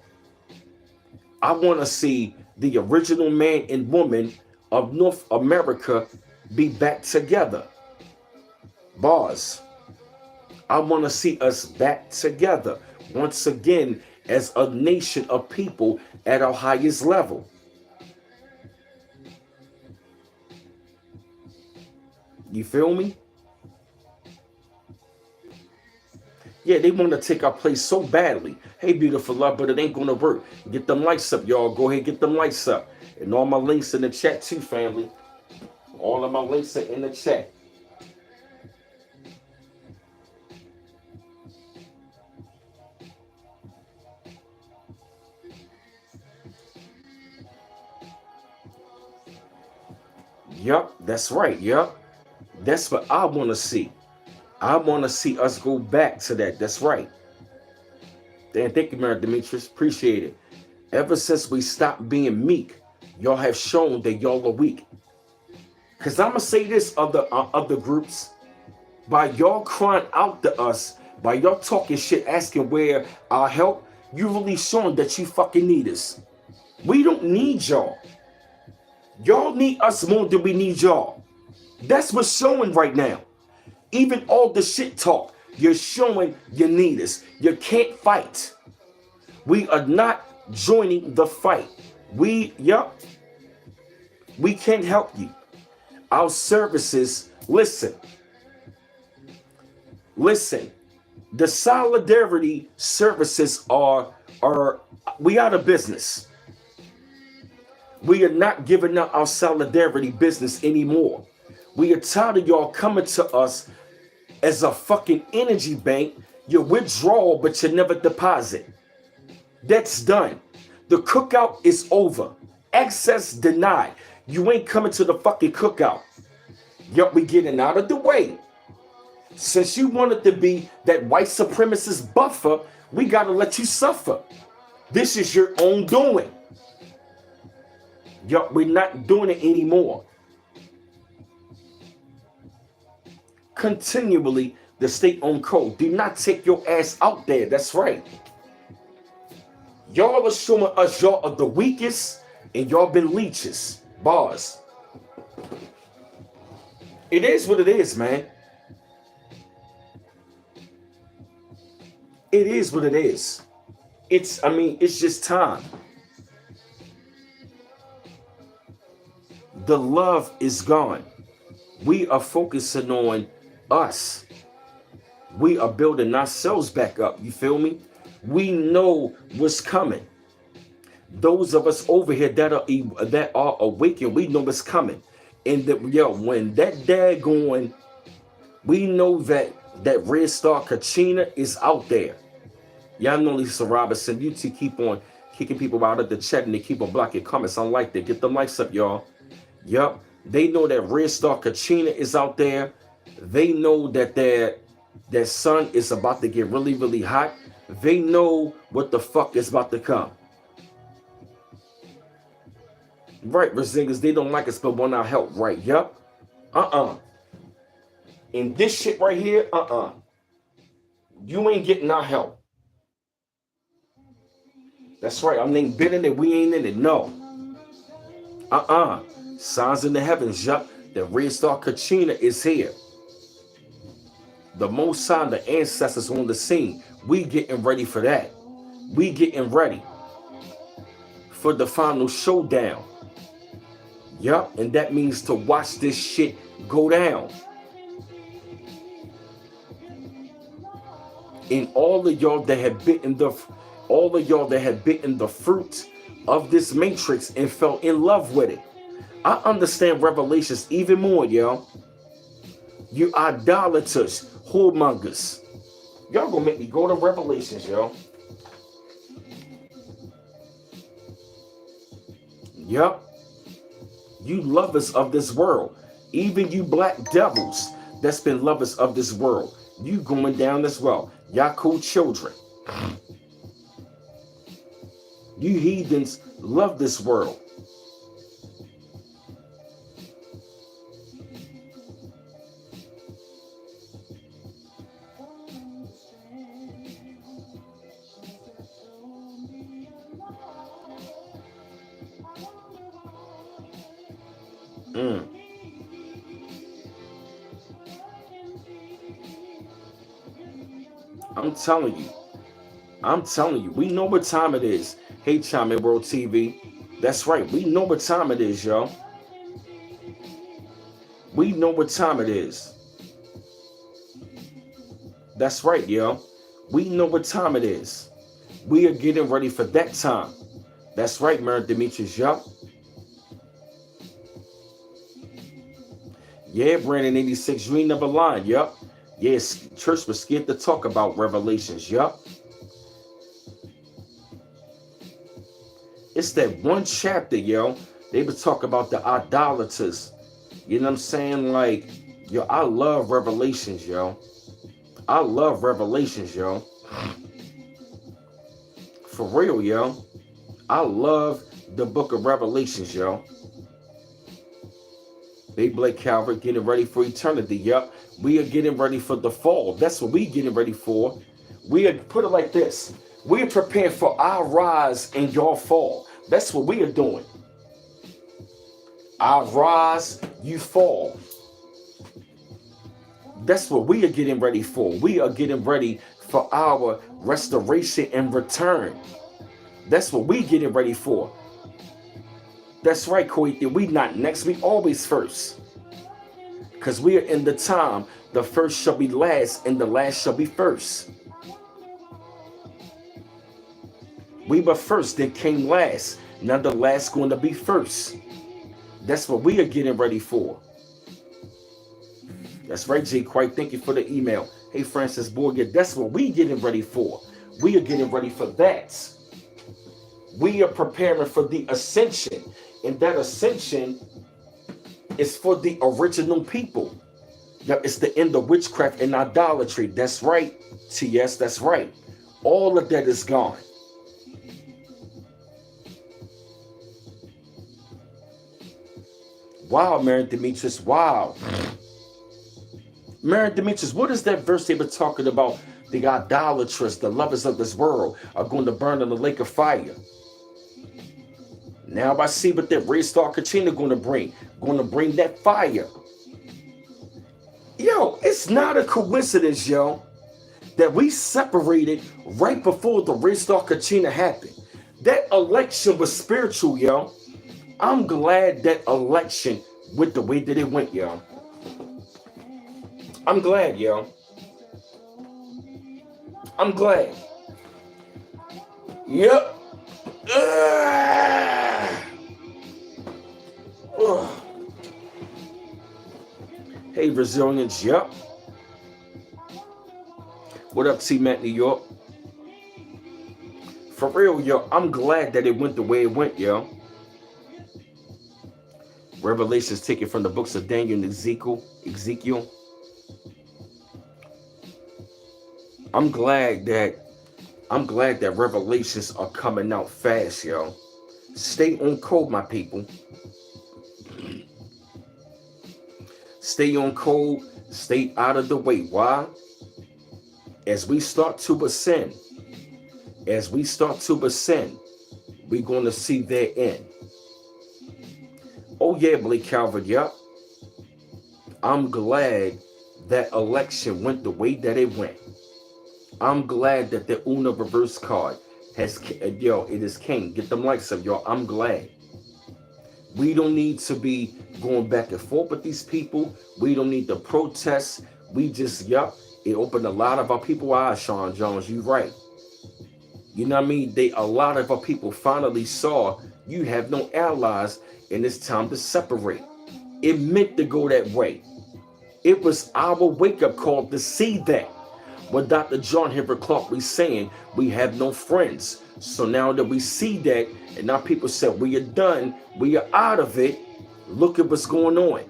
S1: I want to see the original man and woman of North America be back together. Bars. I want to see us back together once again as a nation of people at our highest level. You feel me? Yeah, they want to take our place so badly. Hey, beautiful love, but it ain't going to work. Get them lights up, y'all. Go ahead, get them lights up. And all my links in the chat too, family. All of my links are in the chat. Yup, that's right, yup. That's what I want to see. I want to see us go back to that. That's right. Damn, thank you, Mary Demetrius. Appreciate it. Ever since we stopped being meek, y'all have shown that y'all are weak. Because I'm going to say this, other groups, by y'all crying out to us, by y'all talking shit, asking where our help, you really showing that you fucking need us. We don't need y'all. Y'all need us more than we need y'all. That's what's showing right now. Even all the shit talk, you're showing you need us. You can't fight. We are not joining the fight. We can't help you. Our services, listen. The solidarity services are we out of business. We are not giving up our solidarity business anymore. We are tired of y'all coming to us as a fucking energy bank. You withdraw, but you never deposit. That's done. The cookout is over. Access denied. You ain't coming to the fucking cookout. Yup, we getting out of the way. Since you wanted to be that white supremacist buffer, we gotta let you suffer. This is your own doing. Yup, we're not doing it anymore. Continually, the state-owned code. Do not take your ass out there. That's right. Y'all are showing us y'all are the weakest, and y'all been leeches. Bars. It is what it is, man. It is what it is. It's just time. The love is gone. We are focusing on us. We are building ourselves back up. You feel me? We know what's coming. Those of us over here that are awakened, we know it's coming. And when that daggone, we know that that red star Kachina is out there. Y'all know Lisa Robinson. You two keep on kicking people out of the chat and they keep on blocking comments. I like that. Get the likes up, y'all. Yup. They know that red star Kachina is out there. They know that that sun is about to get really, really hot. They know what the fuck is about to come. Right, Brazilians, they don't like us but want our help. Right, yup. And this shit right here, you ain't getting our help. That's right, I'm named been in it, we ain't in it, no. Signs in the heavens, yup. The red star Kachina is here. The Most High, the ancestors on the scene. We getting ready for that. We getting ready for the final showdown. Yup, and that means to watch this shit go down. And all of y'all that have bitten the fruit of this matrix and fell in love with it. I understand Revelations even more, yo. You idolaters, whoremongers. Y'all gonna make me go to Revelations, yo. Yup. You lovers of this world. Even you black devils that's been lovers of this world. You going down as well. Y'all cool children. You heathens love this world. I'm telling you, we know what time it is. Hey, Chime World TV. That's right, we know what time it is, yo. We know what time it is. That's right, yo. We know what time it is. We are getting ready for that time. That's right, Mary Demetrius, yo. Yeah, Brandon 86, you ain't never lying, yup. Yes, church was scared to talk about Revelations, yup. It's that one chapter, yo. They would talk about the idolaters. You know what I'm saying? Like, yo, I love Revelations, yo. I love Revelations, yo. For real, yo. I love the book of Revelations, yo. Big Blake Calvert getting ready for eternity, yup. We are getting ready for the fall. That's what we getting ready for. We are, put it like this. We are preparing for our rise and your fall. That's what we are doing. I rise, you fall. That's what we are getting ready for. We are getting ready for our restoration and return. That's what we getting ready for. That's right, Koiti. We not next, we always first. Because we are in the time, the first shall be last and the last shall be first. We were first, then came last. Now the last going to be first. That's what we are getting ready for. That's right, Jay Quite. Thank you for the email. Hey, Francis Borgia. That's what we getting ready for. We are getting ready for that. We are preparing for the ascension. And that ascension is for the original people. Yep, it's the end of witchcraft and idolatry. That's right, TS. That's right. All of that is gone. Wow, Mary Demetrius. Wow. Mary Demetrius, what is that verse they were talking about? The idolatrous, the lovers of this world are going to burn in the lake of fire. Now I see what that red star Katrina going to bring. Going to bring that fire. Yo, it's not a coincidence, yo, that we separated right before the red star Katrina happened. That election was spiritual, yo. I'm glad that election went the way that it went, yo. I'm glad, yo. I'm glad. Yep. Ah! Ugh. Hey, Brazilians, yup. What up, T-Mac, New York? For real, yo, I'm glad that it went the way it went, yo. Revelations taken from the books of Daniel and Ezekiel. I'm glad that revelations are coming out fast, yo. Stay on code, my people. Stay on code. Stay out of the way. Why? As we start to ascend, we're going to see their end. Oh yeah, Blake Calvert, yup. I'm glad that election went the way that it went. I'm glad that the Una reverse card has, yo, it is king. Get them likes up, y'all. I'm glad. We don't need to be going back and forth with these people. We don't need to protest. We just, yup, it opened a lot of our people eyes, Sean Jones. You right. You know what I mean? A lot of our people finally saw you have no allies and it's time to separate. It meant to go that way. It was our wake-up call to see that. What Dr. John Henry Clark was saying, we have no friends. So now that we see that, and now people said, we are done, we are out of it, look at what's going on.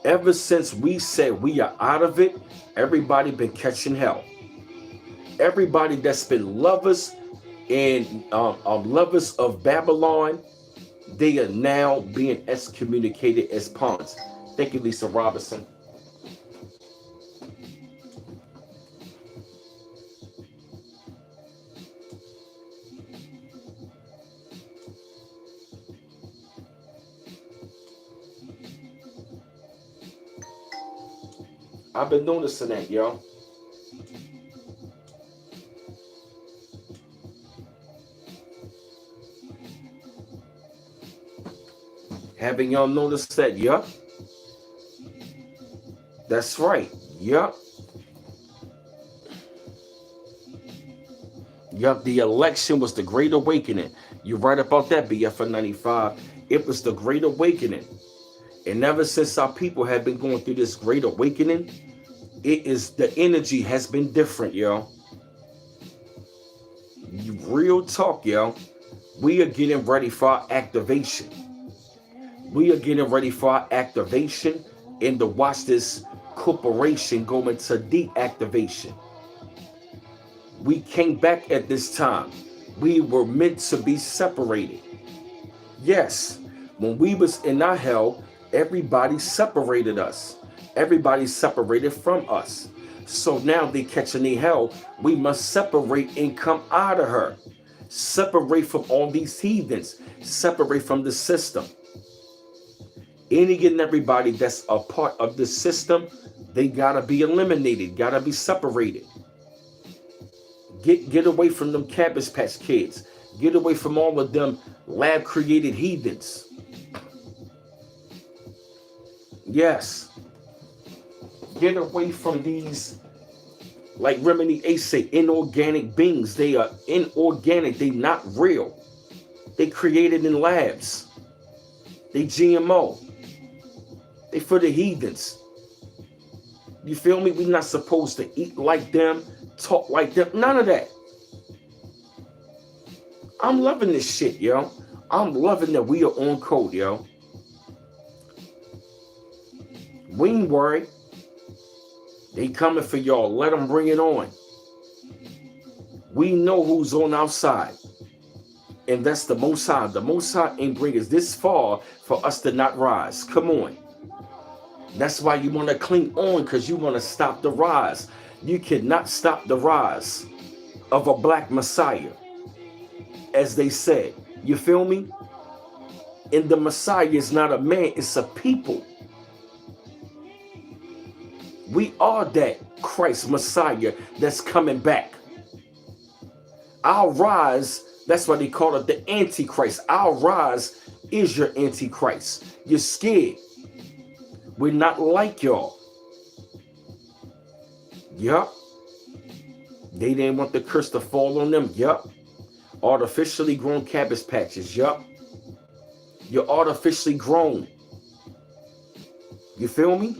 S1: Ever since we said we are out of it, everybody been catching hell. Everybody that's been lovers and lovers of Babylon, they are now being excommunicated as pawns. Thank you, Lisa Robinson. I've been noticing that, yo. Haven't y'all noticed that? Yup. That's right. Yup. Yup, the election was the Great Awakening. You're right about that, BF95. It was the Great Awakening. And ever since our people have been going through this Great Awakening, the energy has been different, yo. Real talk, yo. We are getting ready for our activation. We are getting ready for our activation and to watch this corporation go into deactivation. We came back at this time. We were meant to be separated. Yes, when we was in our hell, everybody separated us. Everybody separated from us. So now they catching the hell. We must separate and come out of her. Separate from all these heathens. Separate from the system. Any and everybody that's a part of the system, they gotta be eliminated, gotta be separated. Get away from them Cabbage Patch Kids. Get away from all of them lab-created heathens. Yes. Get away from these, like Remedy Ace say, inorganic beings. They are inorganic. They not real. They created in labs. They GMO. They for the heathens. You feel me? We're not supposed to eat like them, talk like them. None of that. I'm loving this shit, yo. I'm loving that we are on code, yo. We ain't worried. They coming for y'all. Let them bring it on. We know who's on our side. And that's the Most High. The Most High ain't bring us this far for us to not rise. Come on. That's why you want to cling on, because you want to stop the rise. You cannot stop the rise of a black Messiah, as they said. You feel me? And the Messiah is not a man, it's a people. We are that Christ Messiah that's coming back. Our rise, that's why they call it the Antichrist. Our rise is your Antichrist. You're scared. We're not like y'all. Yup. They didn't want the curse to fall on them. Yup. Artificially grown cabbage patches. Yup. You're artificially grown. You feel me?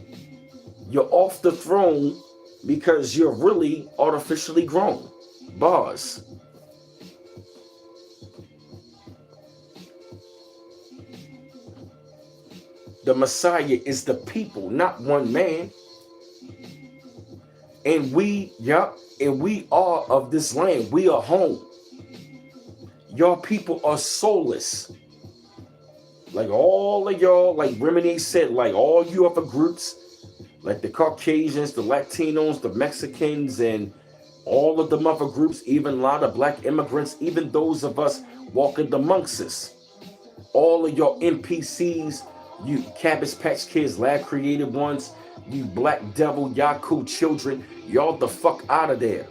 S1: You're off the throne because you're really artificially grown. Bars. The Messiah is the people, not one man. And we are of this land. We are home. Your people are soulless. Like all of y'all, like Remedy said, like all you other groups, like the Caucasians, the Latinos, the Mexicans, and all of the other groups, even a lot of black immigrants, even those of us walking amongst us. All of your NPCs, you Cabbage Patch Kids, lab created ones, you Black Devil, Yaku children, y'all the fuck out of there.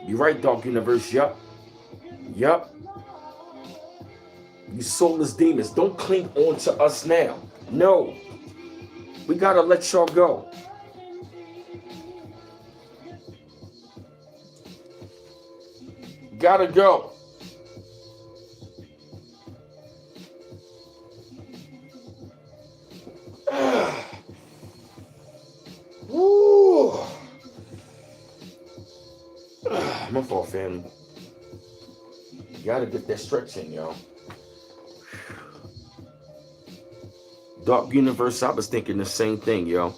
S1: You right, Dark Universe, yup. Yup. You soulless demons, don't cling on to us now. No. We gotta let y'all go. Gotta go. Woo. My fault, family. Gotta get that stretch in, y'all. Dark Universe, I was thinking the same thing, yo.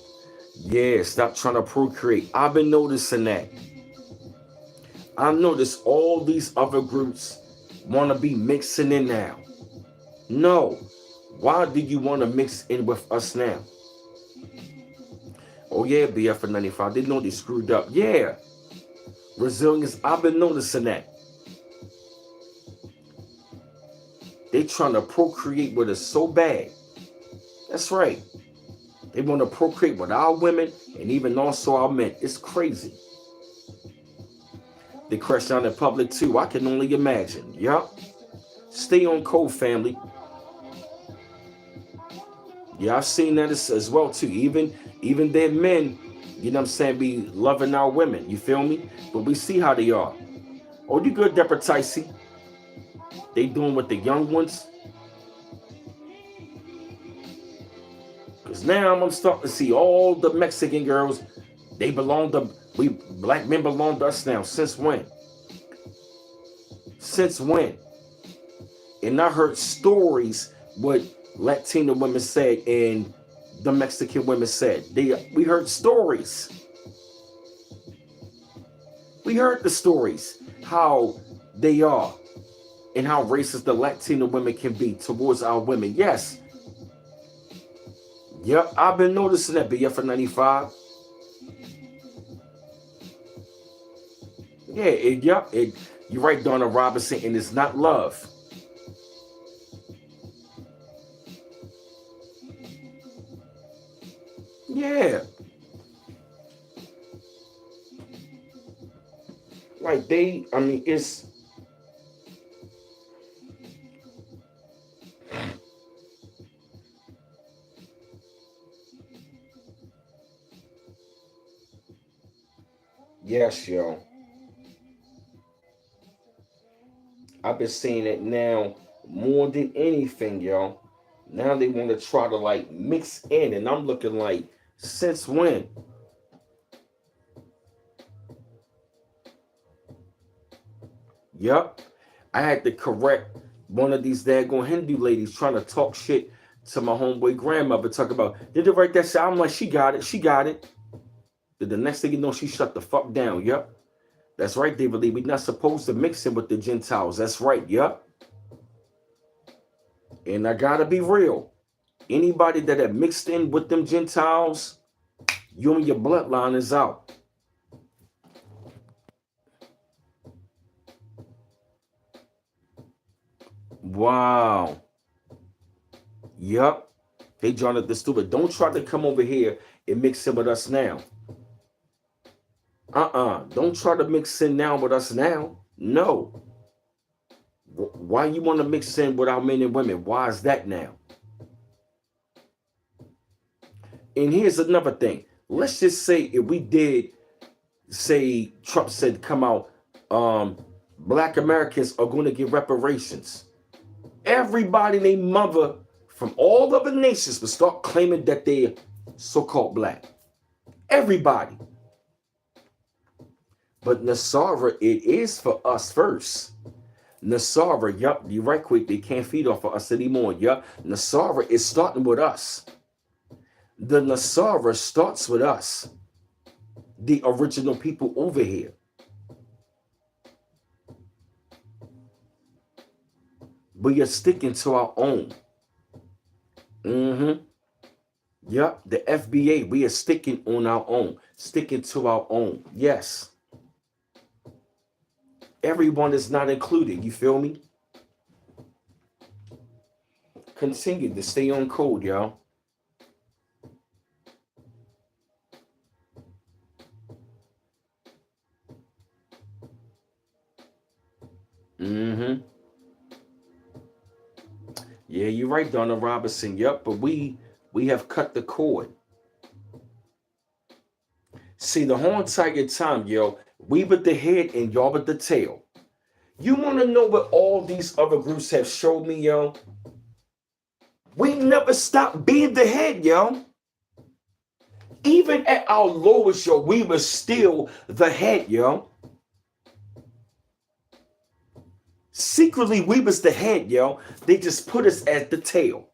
S1: Yeah, stop trying to procreate. I've been noticing that. I noticed all these other groups want to be mixing in now. No. Why do you want to mix in with us now? Oh, yeah, BF 95. They know they screwed up. Yeah. Resilience, I've been noticing that. They trying to procreate with us so bad. That's right. They want to procreate with our women and even also our men. It's crazy. They crash down in public too. I can only imagine. Yup. Stay on code, family. Yeah, I've seen that as well too. Even their men, you know what I'm saying, be loving our women. You feel me? But we see how they are. Oh, you good, Deborah Ticey? They doing with the young ones. Because now I'm starting to see all the Mexican girls, they belong to, we black men belong to us now. Since when? Since when? And I heard stories what Latino women said and the Mexican women said. We heard stories. We heard the stories, how they are and how racist the Latino women can be towards our women. Yes. Yep, I've been noticing that, BF 95. Yeah, you're right, Donna Robinson, and it's not love. Yeah. Like it's... Yes, yo. I've been seeing it now more than anything, yo. Now they want to try to like mix in, and I'm looking like, since when? Yup. I had to correct one of these daggone Hindu ladies trying to talk shit to my homeboy grandmother, talk about, did you write that shit? I'm like, she got it. She got it. Then the next thing you know, she shut the fuck down. Yup. That's right, David Lee. We're not supposed to mix in with the Gentiles. That's right. Yup. And I gotta be real. Anybody that had mixed in with them Gentiles, you and your bloodline is out. Wow. Yup. They trying to this stupid. Don't try to come over here and mix in with us now. Don't try to mix in now with us now. No. Why you want to mix in with our men and women? Why is that now? And here's another thing. Let's just say if we did say Trump said come out, Black Americans are going to get reparations. Everybody named mother from all other nations will start claiming that they're so-called black. Everybody. But Nasara, it is for us first. Nasara, yup, you're right quick. They can't feed off of us anymore. Yup, Nasara is starting with us. The Nasara starts with us. The original people over here. We are sticking to our own. Yep, the FBA, we are sticking on our own. Sticking to our own. Yes. Everyone is not included. You feel me? Continue to stay on code, y'all. Yeah, you're right, Donna Robinson. Yep, but we have cut the cord. See, the whole entire time, yo, we but the head and y'all but the tail. You want to know what all these other groups have showed me, yo? We never stopped being the head, yo. Even at our lowest, yo, we were still the head, yo. Secretly, we was the head, yo. They just put us at the tail.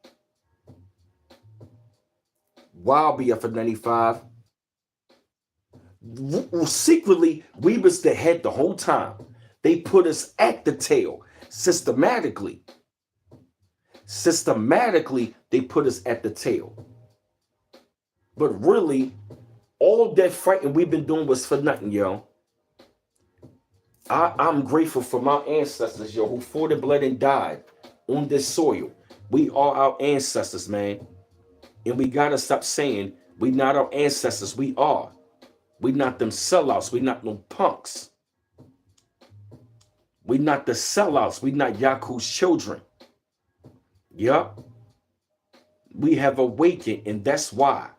S1: Wow, BF95. Secretly, we was the head the whole time. They put us at the tail. Systematically. Systematically, they put us at the tail. But really, all that fighting we've been doing was for nothing, yo. I'm grateful for my ancestors, yo, who fought and bled and died on this soil. We are our ancestors, man. And we gotta stop saying we not our ancestors. We are. We not them sellouts. We not no punks. We not the sellouts. We not Yaku's children. Yup. We have awakened, and that's why.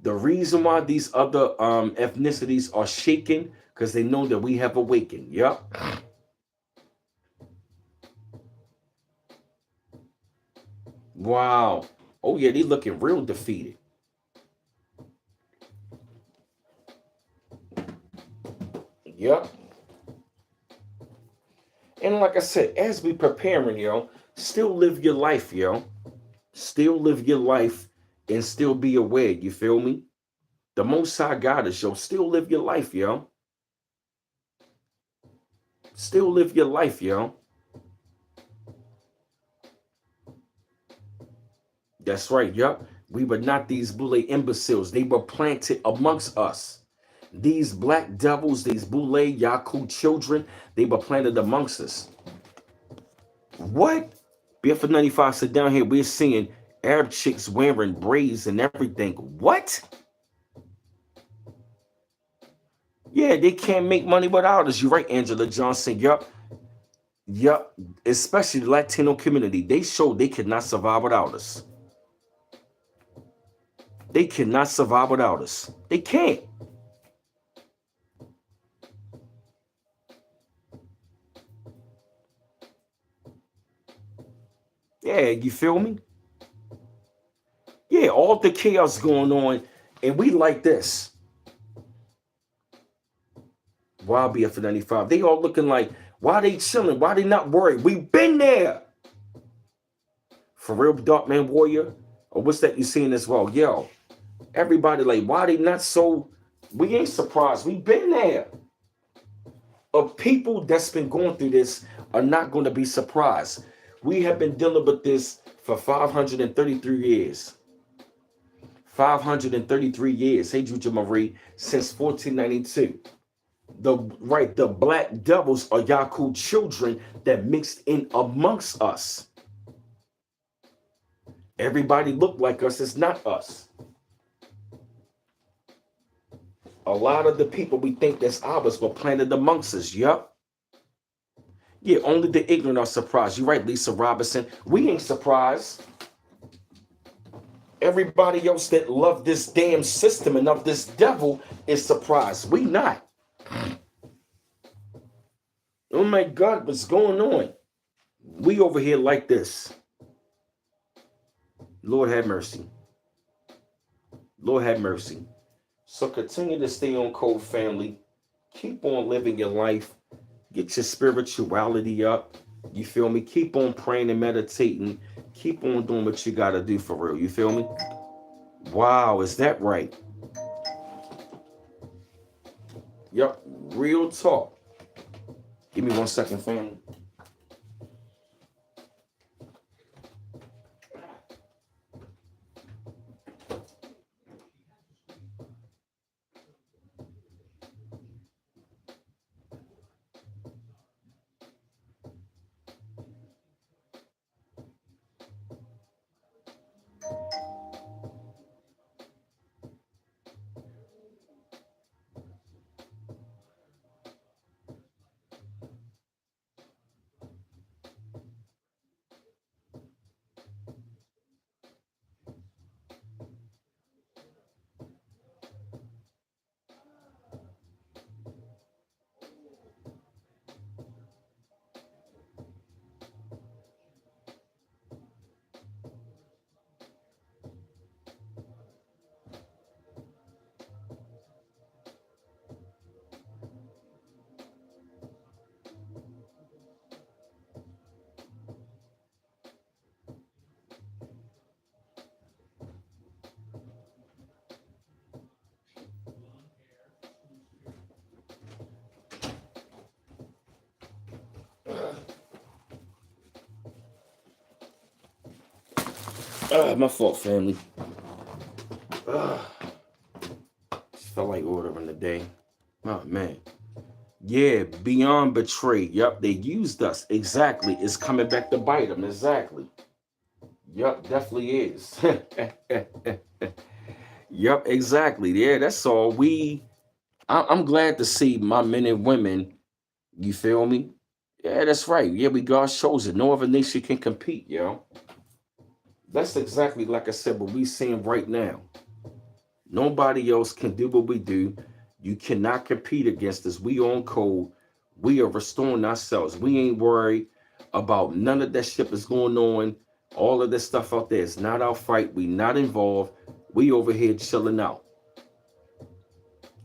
S1: The reason why these other ethnicities are shaking, because they know that we have awakened. Yup. Wow. Oh, yeah, they looking real defeated. Yup. And like I said, as we preparing, yo, still live your life, yo. Still live your life and still be aware. You feel me? The Most High got us, yo. Still live your life, yo. Still live your life, yo. That's right, yup. We were not these boule imbeciles. They were planted amongst us. These black devils, these boule Yaku children, they were planted amongst us. What? BF95 said down here, we're seeing Arab chicks wearing braids and everything. What? Yeah, they can't make money without us. You're right, Angela Johnson. Yup. Yup. Especially the Latino community. They showed they cannot survive without us. They cannot survive without us. They can't. Yeah, you feel me? Yeah, all the chaos going on, and we like this. Why BF95? They all looking like, why they chilling? Why they not worried? We been there. For real, Dark Man Warrior? Or what's that you seeing as well? Yo, everybody like, why they not so, we ain't surprised. We been there. Of people that's been going through this are not going to be surprised. We have been dealing with this for 533 years. 533 years. Hey, Juju Marie, since 1492. The black devils are Yaku children that mixed in amongst us. Everybody look like us. It's not us. A lot of the people we think that's ours were planted amongst us. Yup. Yeah, only the ignorant are surprised. You're right, Lisa Robinson. We ain't surprised. Everybody else that love this damn system and of this devil is surprised. We not. Oh my God, what's going on? We over here like this. Lord have mercy. Lord have mercy. So continue to stay on code, family. Keep on living your life. Get your spirituality up. You feel me? Keep on praying and meditating. Keep on doing what you got to do for real. You feel me? Wow, is that right? Yep, real talk. Give me 1 second, family. My fault, family. Just felt like ordering today. Oh, man. Yeah, beyond betrayed. Yep, they used us. Exactly. It's coming back to bite them. Exactly. Yep, definitely is. Yep, exactly. Yeah, that's all. I'm glad to see my men and women. You feel me? Yeah, that's right. Yeah, we God's chosen. No other nation can compete, yo. That's exactly like I said, what we seeing right now. Nobody else can do what we do. You cannot compete against us. We on code. We are restoring ourselves. We ain't worried about none of that shit that's going on. All of this stuff out there is not our fight. We not involved. We over here chilling out.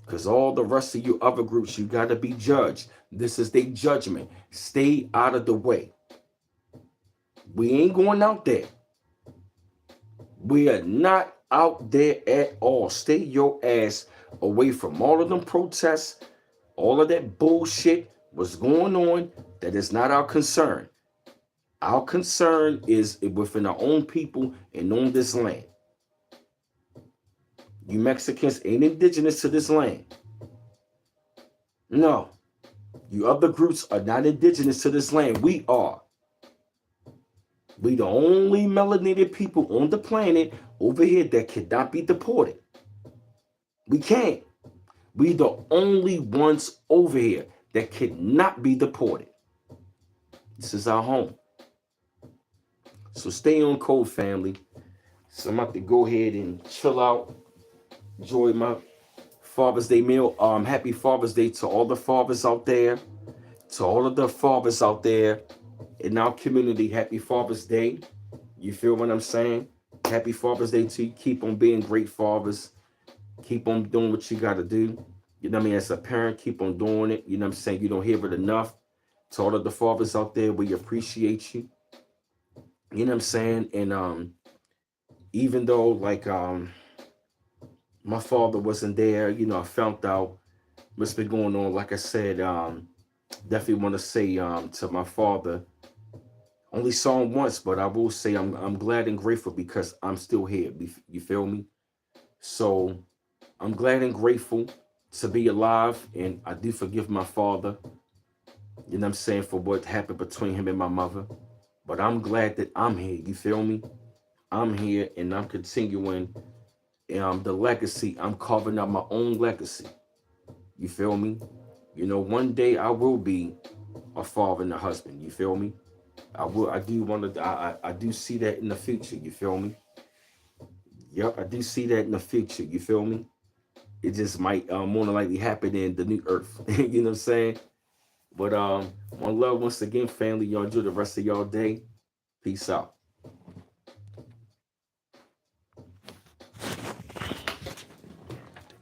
S1: Because all the rest of you other groups, you got to be judged. This is their judgment. Stay out of the way. We ain't going out there. We are not out there at all. Stay your ass away from all of them protests, all of that bullshit, what's going on. That is not our concern. Our concern is within our own people and on this land. You Mexicans ain't indigenous to this land. No. You other groups are not indigenous to this land. We are. We the only melanated people on the planet over here that cannot be deported. We can't. We the only ones over here that cannot be deported. This is our home. So stay on code, family. So I'm about to go ahead and chill out. Enjoy my Father's Day meal. Happy Father's Day to all the fathers out there. To all of the fathers out there in our community. Happy Father's Day. You feel what I'm saying? Happy Father's Day to you. Keep on being great fathers. Keep on doing what you got to do. You know what I mean? As a parent, keep on doing it. You know what I'm saying? You don't hear it enough. To all of the fathers out there, we appreciate you. You know what I'm saying? And even though like my father wasn't there, you know, I found out what's been going on. Like I said, definitely want to say to my father, only saw him once, but I will say I'm glad and grateful because I'm still here. You feel me? So I'm glad and grateful to be alive, and I do forgive my father, you know what I'm saying, for what happened between him and my mother. But I'm glad that I'm here. You feel me? I'm here and I'm continuing the legacy. I'm carving out my own legacy. You feel me? You know, one day I will be a father and a husband. You feel me? I will. I do want to. I do see that in the future. You feel me? Yep, I do see that in the future. You feel me? It just might more than likely happen in the new earth. You know what I'm saying? But one love once again, family. Y'all enjoy the rest of y'all day. Peace out.